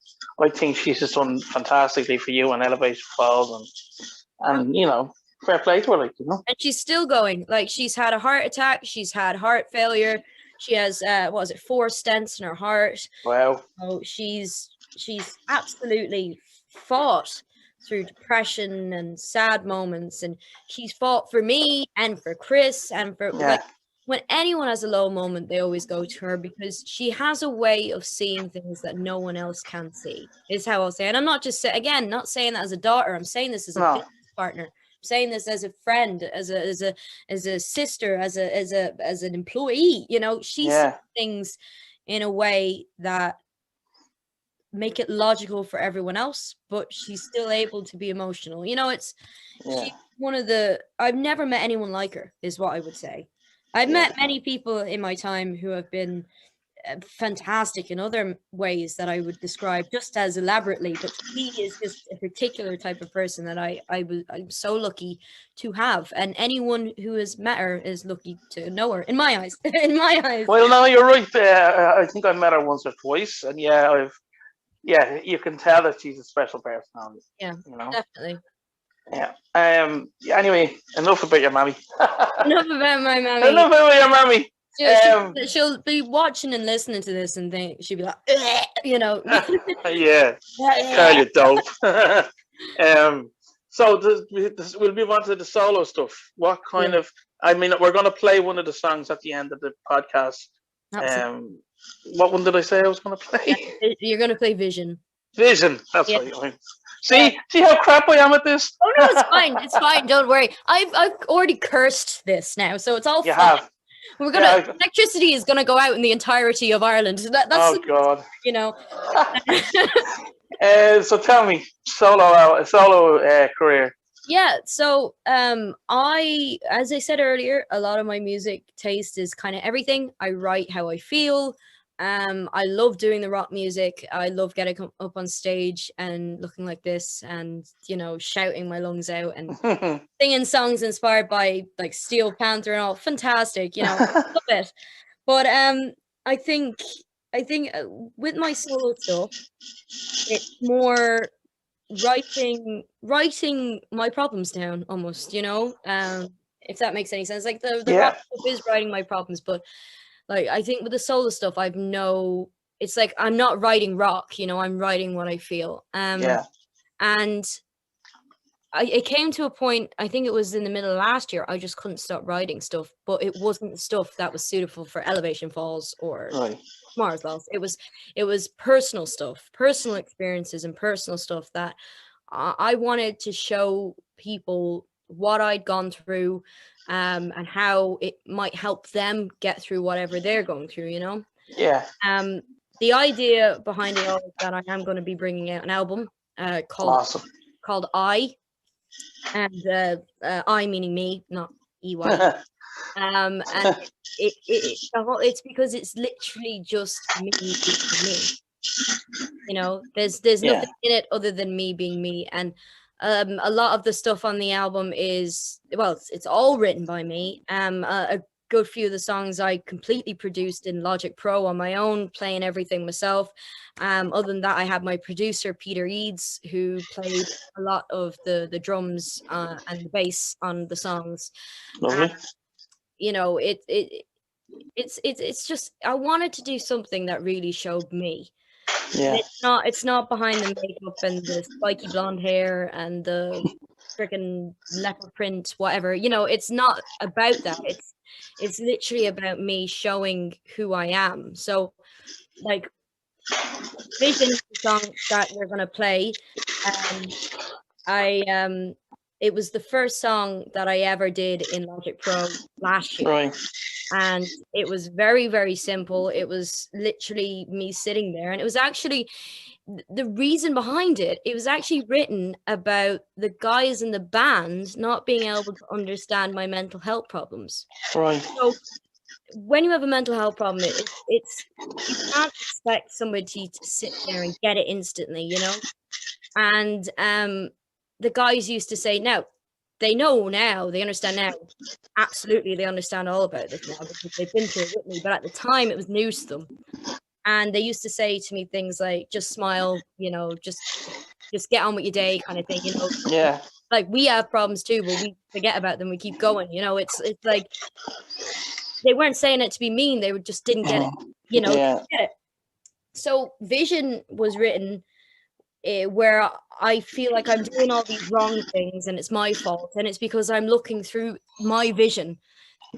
think she's just done fantastically for you and Elevation Falls, and you know, fair play to her, like, you know. And she's still going. Like, she's had a heart attack, she's had heart failure, she has 4 stents in her heart. Wow. So she's absolutely fought through depression and sad moments, and she's fought for me and for Chris and for like, when anyone has a low moment, they always go to her because she has a way of seeing things that no one else can see, is how I'll say. And I'm not just not saying that as a daughter. I'm saying this as a business partner. I'm saying this as a friend, as a sister, as an employee. You know, she sees things in a way that make it logical for everyone else, but she's still able to be emotional. You know, she's one of I've never met anyone like her, is what I would say. I've met many people in my time who have been fantastic in other ways that I would describe just as elaborately, but she is just a particular type of person that I'm so lucky to have, and anyone who has met her is lucky to know her, in my eyes. In my eyes. Well, no, you're right. I think I met her once or twice, and yeah, you can tell that she's a special personality. Yeah, you know? definitely. Yeah. Anyway, enough about your mammy. Enough about my mammy. Enough about your mammy. She'll be watching and listening to this and think she'll be like, you know. Yeah, Carl, you dope. So we'll move on to the solo stuff. What kind of? I mean, we're going to play one of the songs at the end of the podcast. What one did I say I was going to play? You're going to play Vision. Vision. That's right. See how crap I am at this. Oh no, it's fine. It's fine. Don't worry. I've already cursed this now, so it's all fine. Have. We're gonna electricity is gonna go out in the entirety of Ireland. That's God. You know. So tell me, solo career. Yeah. So as I said earlier, a lot of my music taste is kind of everything. I write how I feel. I love doing the rock music. I love getting up on stage and looking like this and, you know, shouting my lungs out and singing songs inspired by like Steel Panther and all. Fantastic, you know, love it. But I think with my solo stuff, it's more writing my problems down almost, you know, if that makes any sense. Like the rock stuff is writing my problems, but like, I think with the solo stuff, it's like, I'm not writing rock, you know, I'm writing what I feel. And it came to a point, I think it was in the middle of last year, I just couldn't stop writing stuff, but it wasn't stuff that was suitable for Elevation Falls or Mars Lost. It was personal stuff, personal experiences and personal stuff that I wanted to show people what I'd gone through, and how it might help them get through whatever they're going through, you know? Yeah. The idea behind it all is that I am going to be bringing out an album called I, and I meaning me, not EY. And it's because it's literally just me being me. You know, there's nothing in it other than me being me, and a lot of the stuff on the album is, well, it's all written by me. A good few of the songs I completely produced in Logic Pro on my own, playing everything myself. Other than that, I have my producer Peter Eads, who played a lot of the drums and the bass on the songs. Lovely. You know, it's just, I wanted to do something that really showed me. Yeah. It's not behind the makeup and the spiky blonde hair and the freaking leopard print, whatever. You know, it's not about that. It's literally about me showing who I am. So, like, Vision, the song that we're gonna play, it was the first song that I ever did in Logic Pro last year. Right. And it was very, very simple. It was literally me sitting there. And it was actually, the reason behind it, it was actually written about the guys in the band not being able to understand my mental health problems. Right. So when you have a mental health problem, it's you can't expect somebody to sit there and get it instantly, you know? And the guys used to say, no, they know now, they understand now. Absolutely, they understand all about this now because they've been through it with me. But at the time, it was news to them. And they used to say to me things like, just smile, you know, just get on with your day kind of thing, you know. Yeah. Like, we have problems too, but we forget about them. We keep going, you know. It's like, they weren't saying it to be mean. They just didn't get it, you know. Yeah. Get it. So Vision was written where I feel like I'm doing all these wrong things and it's my fault, and it's because I'm looking through my vision.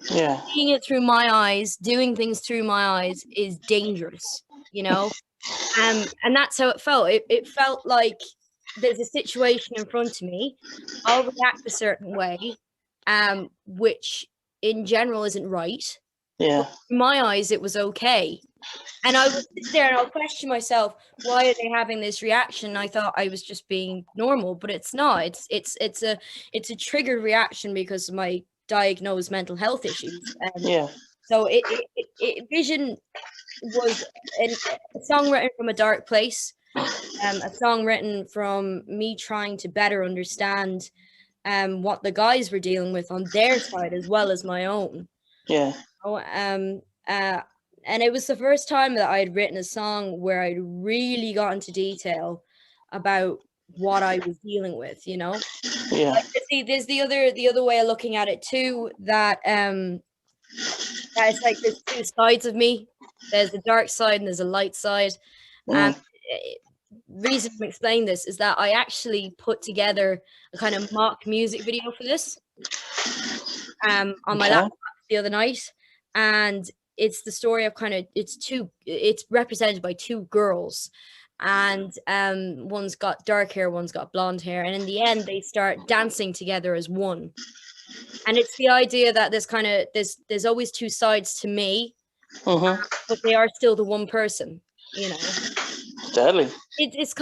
Yeah. Seeing it through my eyes, doing things through my eyes is dangerous, you know. And that's how it felt. It felt like there's a situation in front of me, I'll react a certain way, which in general isn't right. Yeah. But in my eyes, it was okay. And I would sit there and I'll question myself, why are they having this reaction? I thought I was just being normal, but it's not. It's a triggered reaction because of my diagnosed mental health issues. Yeah. So Vision was a song written from a dark place, a song written from me trying to better understand what the guys were dealing with on their side as well as my own. Yeah. And it was the first time that I had written a song where I'd really got into detail about what I was dealing with, you know. Yeah. Like, see, there's the other way of looking at it too. That it's like there's two sides of me. There's a dark side and there's a light side. And reason I'm explaining this is that I actually put together a kind of mock music video for this on my laptop the other night, and it's the story of it's represented by two girls, and one's got dark hair, one's got blonde hair, and in the end they start dancing together as one. And it's the idea that there's always two sides to me, but they are still the one person, you know. Deadly. It's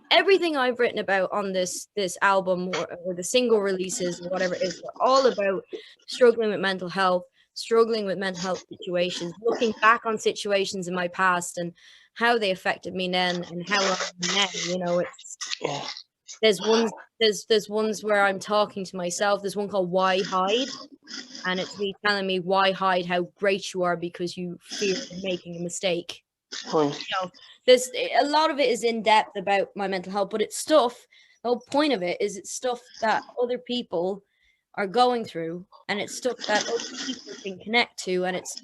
everything I've written about on this album or the single releases or whatever it is, they're all about struggling with mental health situations, looking back on situations in my past and how they affected me then and how I'm now, you know. There's ones where I'm talking to myself. There's one called Why Hide, and it's me telling me why hide how great you are because you fear making a mistake. You know, there's a lot of it is in depth about my mental health, but it's stuff. The whole point of it is it's stuff that other people are going through, and it's stuff that other people can connect to. And it's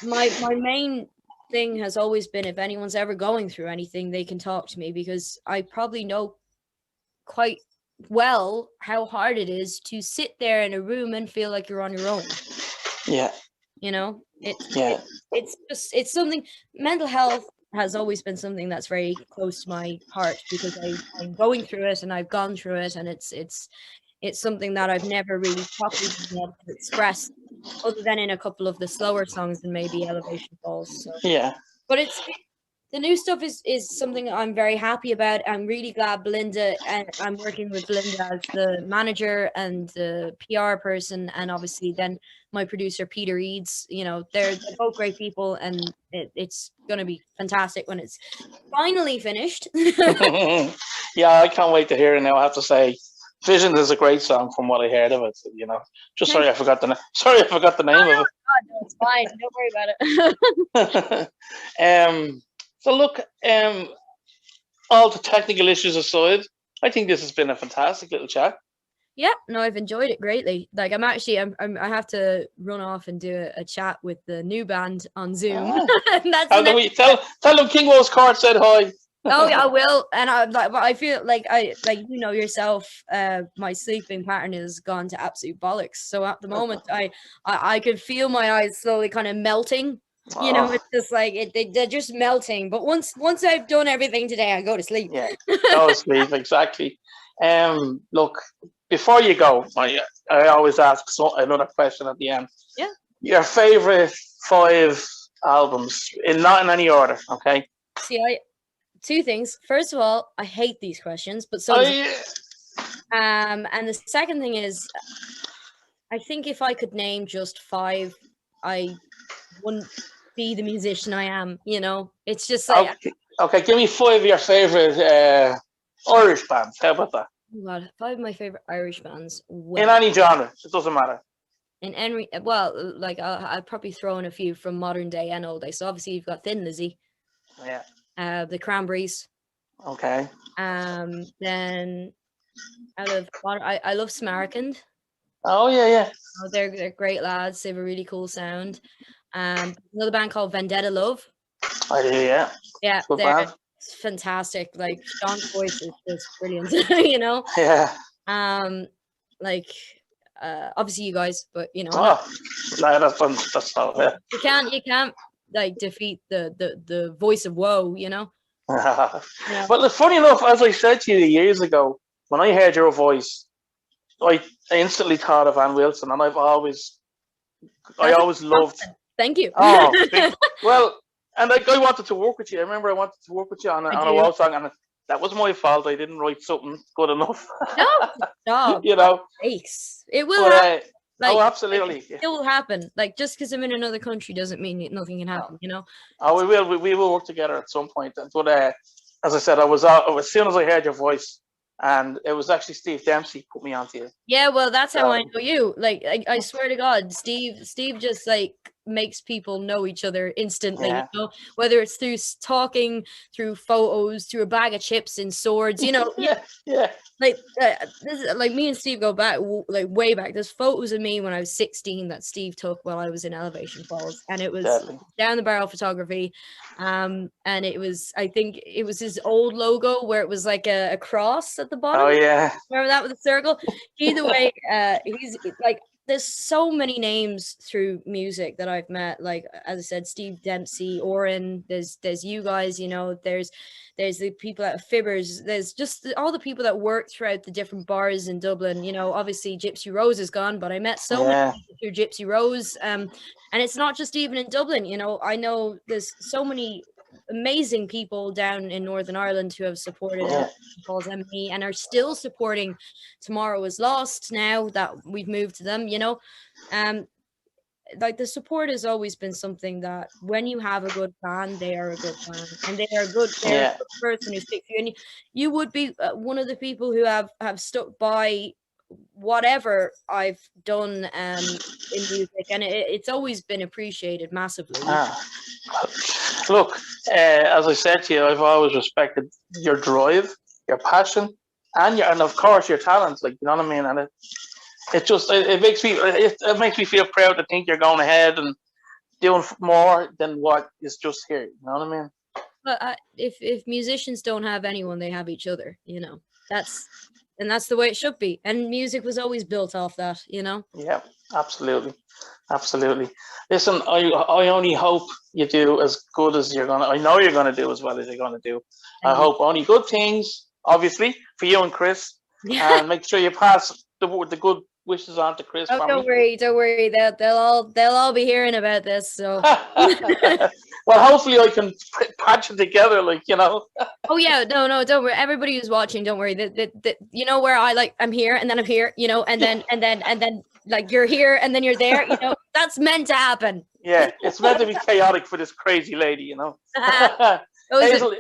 my main thing has always been, if anyone's ever going through anything, they can talk to me, because I probably know quite well how hard it is to sit there in a room and feel like you're on your own. Yeah. You know, it's something. Mental health has always been something that's very close to my heart, because I'm going through it and I've gone through it, and it's something that I've never really properly been able to express, other than in a couple of the slower songs and maybe Elevation Falls. So. Yeah. But the new stuff is something I'm very happy about. I'm really glad Belinda, and I'm working with Belinda as the manager and the PR person, and obviously then my producer Peter Eads. You know, they're both great people, and it's gonna be fantastic when it's finally finished. Yeah, I can't wait to hear it now. I have to say, Vision is a great song from what I heard of it. You know, just sorry I forgot the name of it. No, it's fine. Don't worry about it. So look, all the technical issues aside, I think this has been a fantastic little chat. Yeah, no, I've enjoyed it greatly. Like, I have to run off and do a chat with the new band on Zoom. Tell them KingWoes Court said hi. Oh yeah, I will. And I feel like you know yourself, my sleeping pattern has gone to absolute bollocks. So at the moment, I could feel my eyes slowly kind of melting. You know, it's just like they're just melting. But once I've done everything today, I go to sleep. Yeah, go to sleep, exactly. Look, before you go, I always ask another question at the end. Yeah. Your favorite 5 albums, not in any order, okay? See, two things. First of all, I hate these questions, but so and the second thing is, I think if I could name just 5, I wouldn't be the musician I am. You know, it's just like okay. Give me 5 of your favorite Irish bands. How about that? Oh God, 5 of my favorite Irish bands. In any genre, it doesn't matter. In any, well, like I'd probably throw in a few from modern day and old day. So obviously you've got Thin Lizzy. Yeah. The Cranberries. Okay. Then I love Smarkand. Oh yeah. Oh, they're great lads. They have a really cool sound. Another band called Vendetta Love. I do, yeah. Yeah, good they're band. Fantastic. Like, Sean's voice is just brilliant. You know. Yeah. Obviously you guys, but you know. Oh, no, that's not it. You can't like defeat the voice of woe, you know. Yeah. Well, funny enough, as I said to you years ago, when I heard your voice, I instantly thought of Ann Wilson, and I always loved. Thank you. Oh, well, and like, I wanted to work with you. I remember I wanted to work with you on a WoW song, and that was my fault. I didn't write something good enough. No, you know, it will happen. Like, oh, absolutely. it will happen. Like, just because I'm in another country doesn't mean nothing can happen, you know? Oh, we will work together at some point. But as I said, I was out as soon as I heard your voice, and it was actually Steve Dempsey put me onto you. Yeah, well, that's how I know you. Like, I swear to God, Steve just like makes people know each other instantly. Yeah. You know, whether it's through talking, through photos, through a bag of chips and swords. You know, yeah. Like this is, like me and Steve go back like way back. There's photos of me when I was 16 that Steve took while I was in Elevation Falls, and it was down the barrel photography. And it was, I think it was his old logo where it was like a cross at the bottom. Oh yeah, remember that with a circle? Either way, he's like, there's so many names through music that I've met. Like, as I said, Steve Dempsey, Oren, there's you guys, you know, there's the people at Fibbers, there's just all the people that work throughout the different bars in Dublin. You know, obviously Gypsy Rose is gone, but I met so many people through Gypsy Rose. And it's not just even in Dublin, you know, I know there's so many amazing people down in Northern Ireland who have supported Falls ME and are still supporting Tomorrow Is Lost now that we've moved to them, you know. Like, the support has always been something that when you have a good fan, they are a good fan, and they're a good person who sticks to you. And you would be one of the people who have stuck by whatever I've done in music, and it's always been appreciated massively. Look, as I said to you, I've always respected your drive, your passion, and of course your talent. Like, you know what I mean? And it makes me feel proud to think you're going ahead and doing more than what is just here. You know what I mean? But if musicians don't have anyone, they have each other. You know, that's the way it should be. And music was always built off that. You know? Yeah, absolutely. Listen, I only hope you do as good as you're gonna. I know you're gonna do as well as you're gonna do. I hope only good things, obviously, for you and Chris. And make sure you pass the good wishes on to Chris. Oh, don't worry. They'll all be hearing about this. So. Well, hopefully I can patch it together, like, you know. Oh yeah, no, don't worry. Everybody who's watching, don't worry. That you know where I'm here and then I'm here, you know, and then like you're here and then you're there, you know. That's meant to happen. Yeah, it's meant to be chaotic for this crazy lady, you know. Hazel,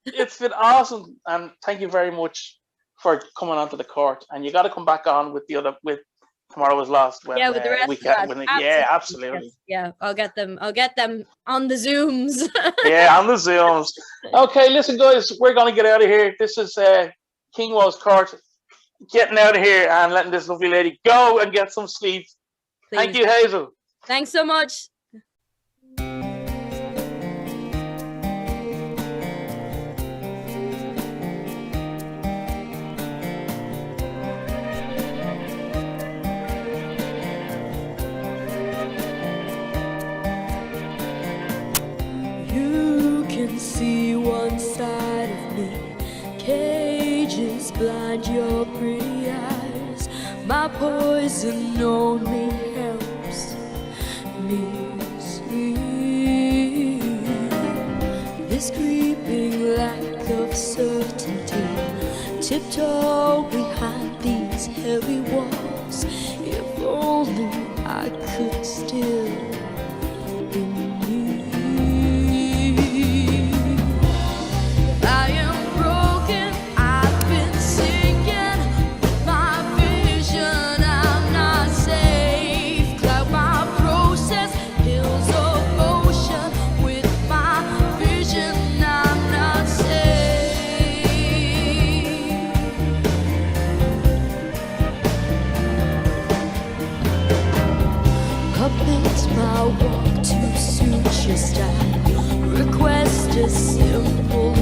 it's been awesome, and thank you very much for coming onto the court. And you got to come back on with Tomorrow Is Lost. When, with the rest of us. Absolutely. Yeah, I'll get them on the Zooms. Yeah, on the Zooms. Okay, listen, guys, we're gonna get out of here. This is KingWoes court. Getting out of here and letting this lovely lady go and get some sleep. Please. Thank you, Hazel. Thanks so much. You can see one side of me. Cages blind your pretty eyes. My poison only helps me sleep. This creeping lack of certainty, tiptoe behind these heavy walls. If only I could still believe. I am broken, I've been sinking with my vision, I'm not safe. Cloud my process, hills of ocean. With my vision, I'm not safe. Puppet my walk to suit your style. Request a simple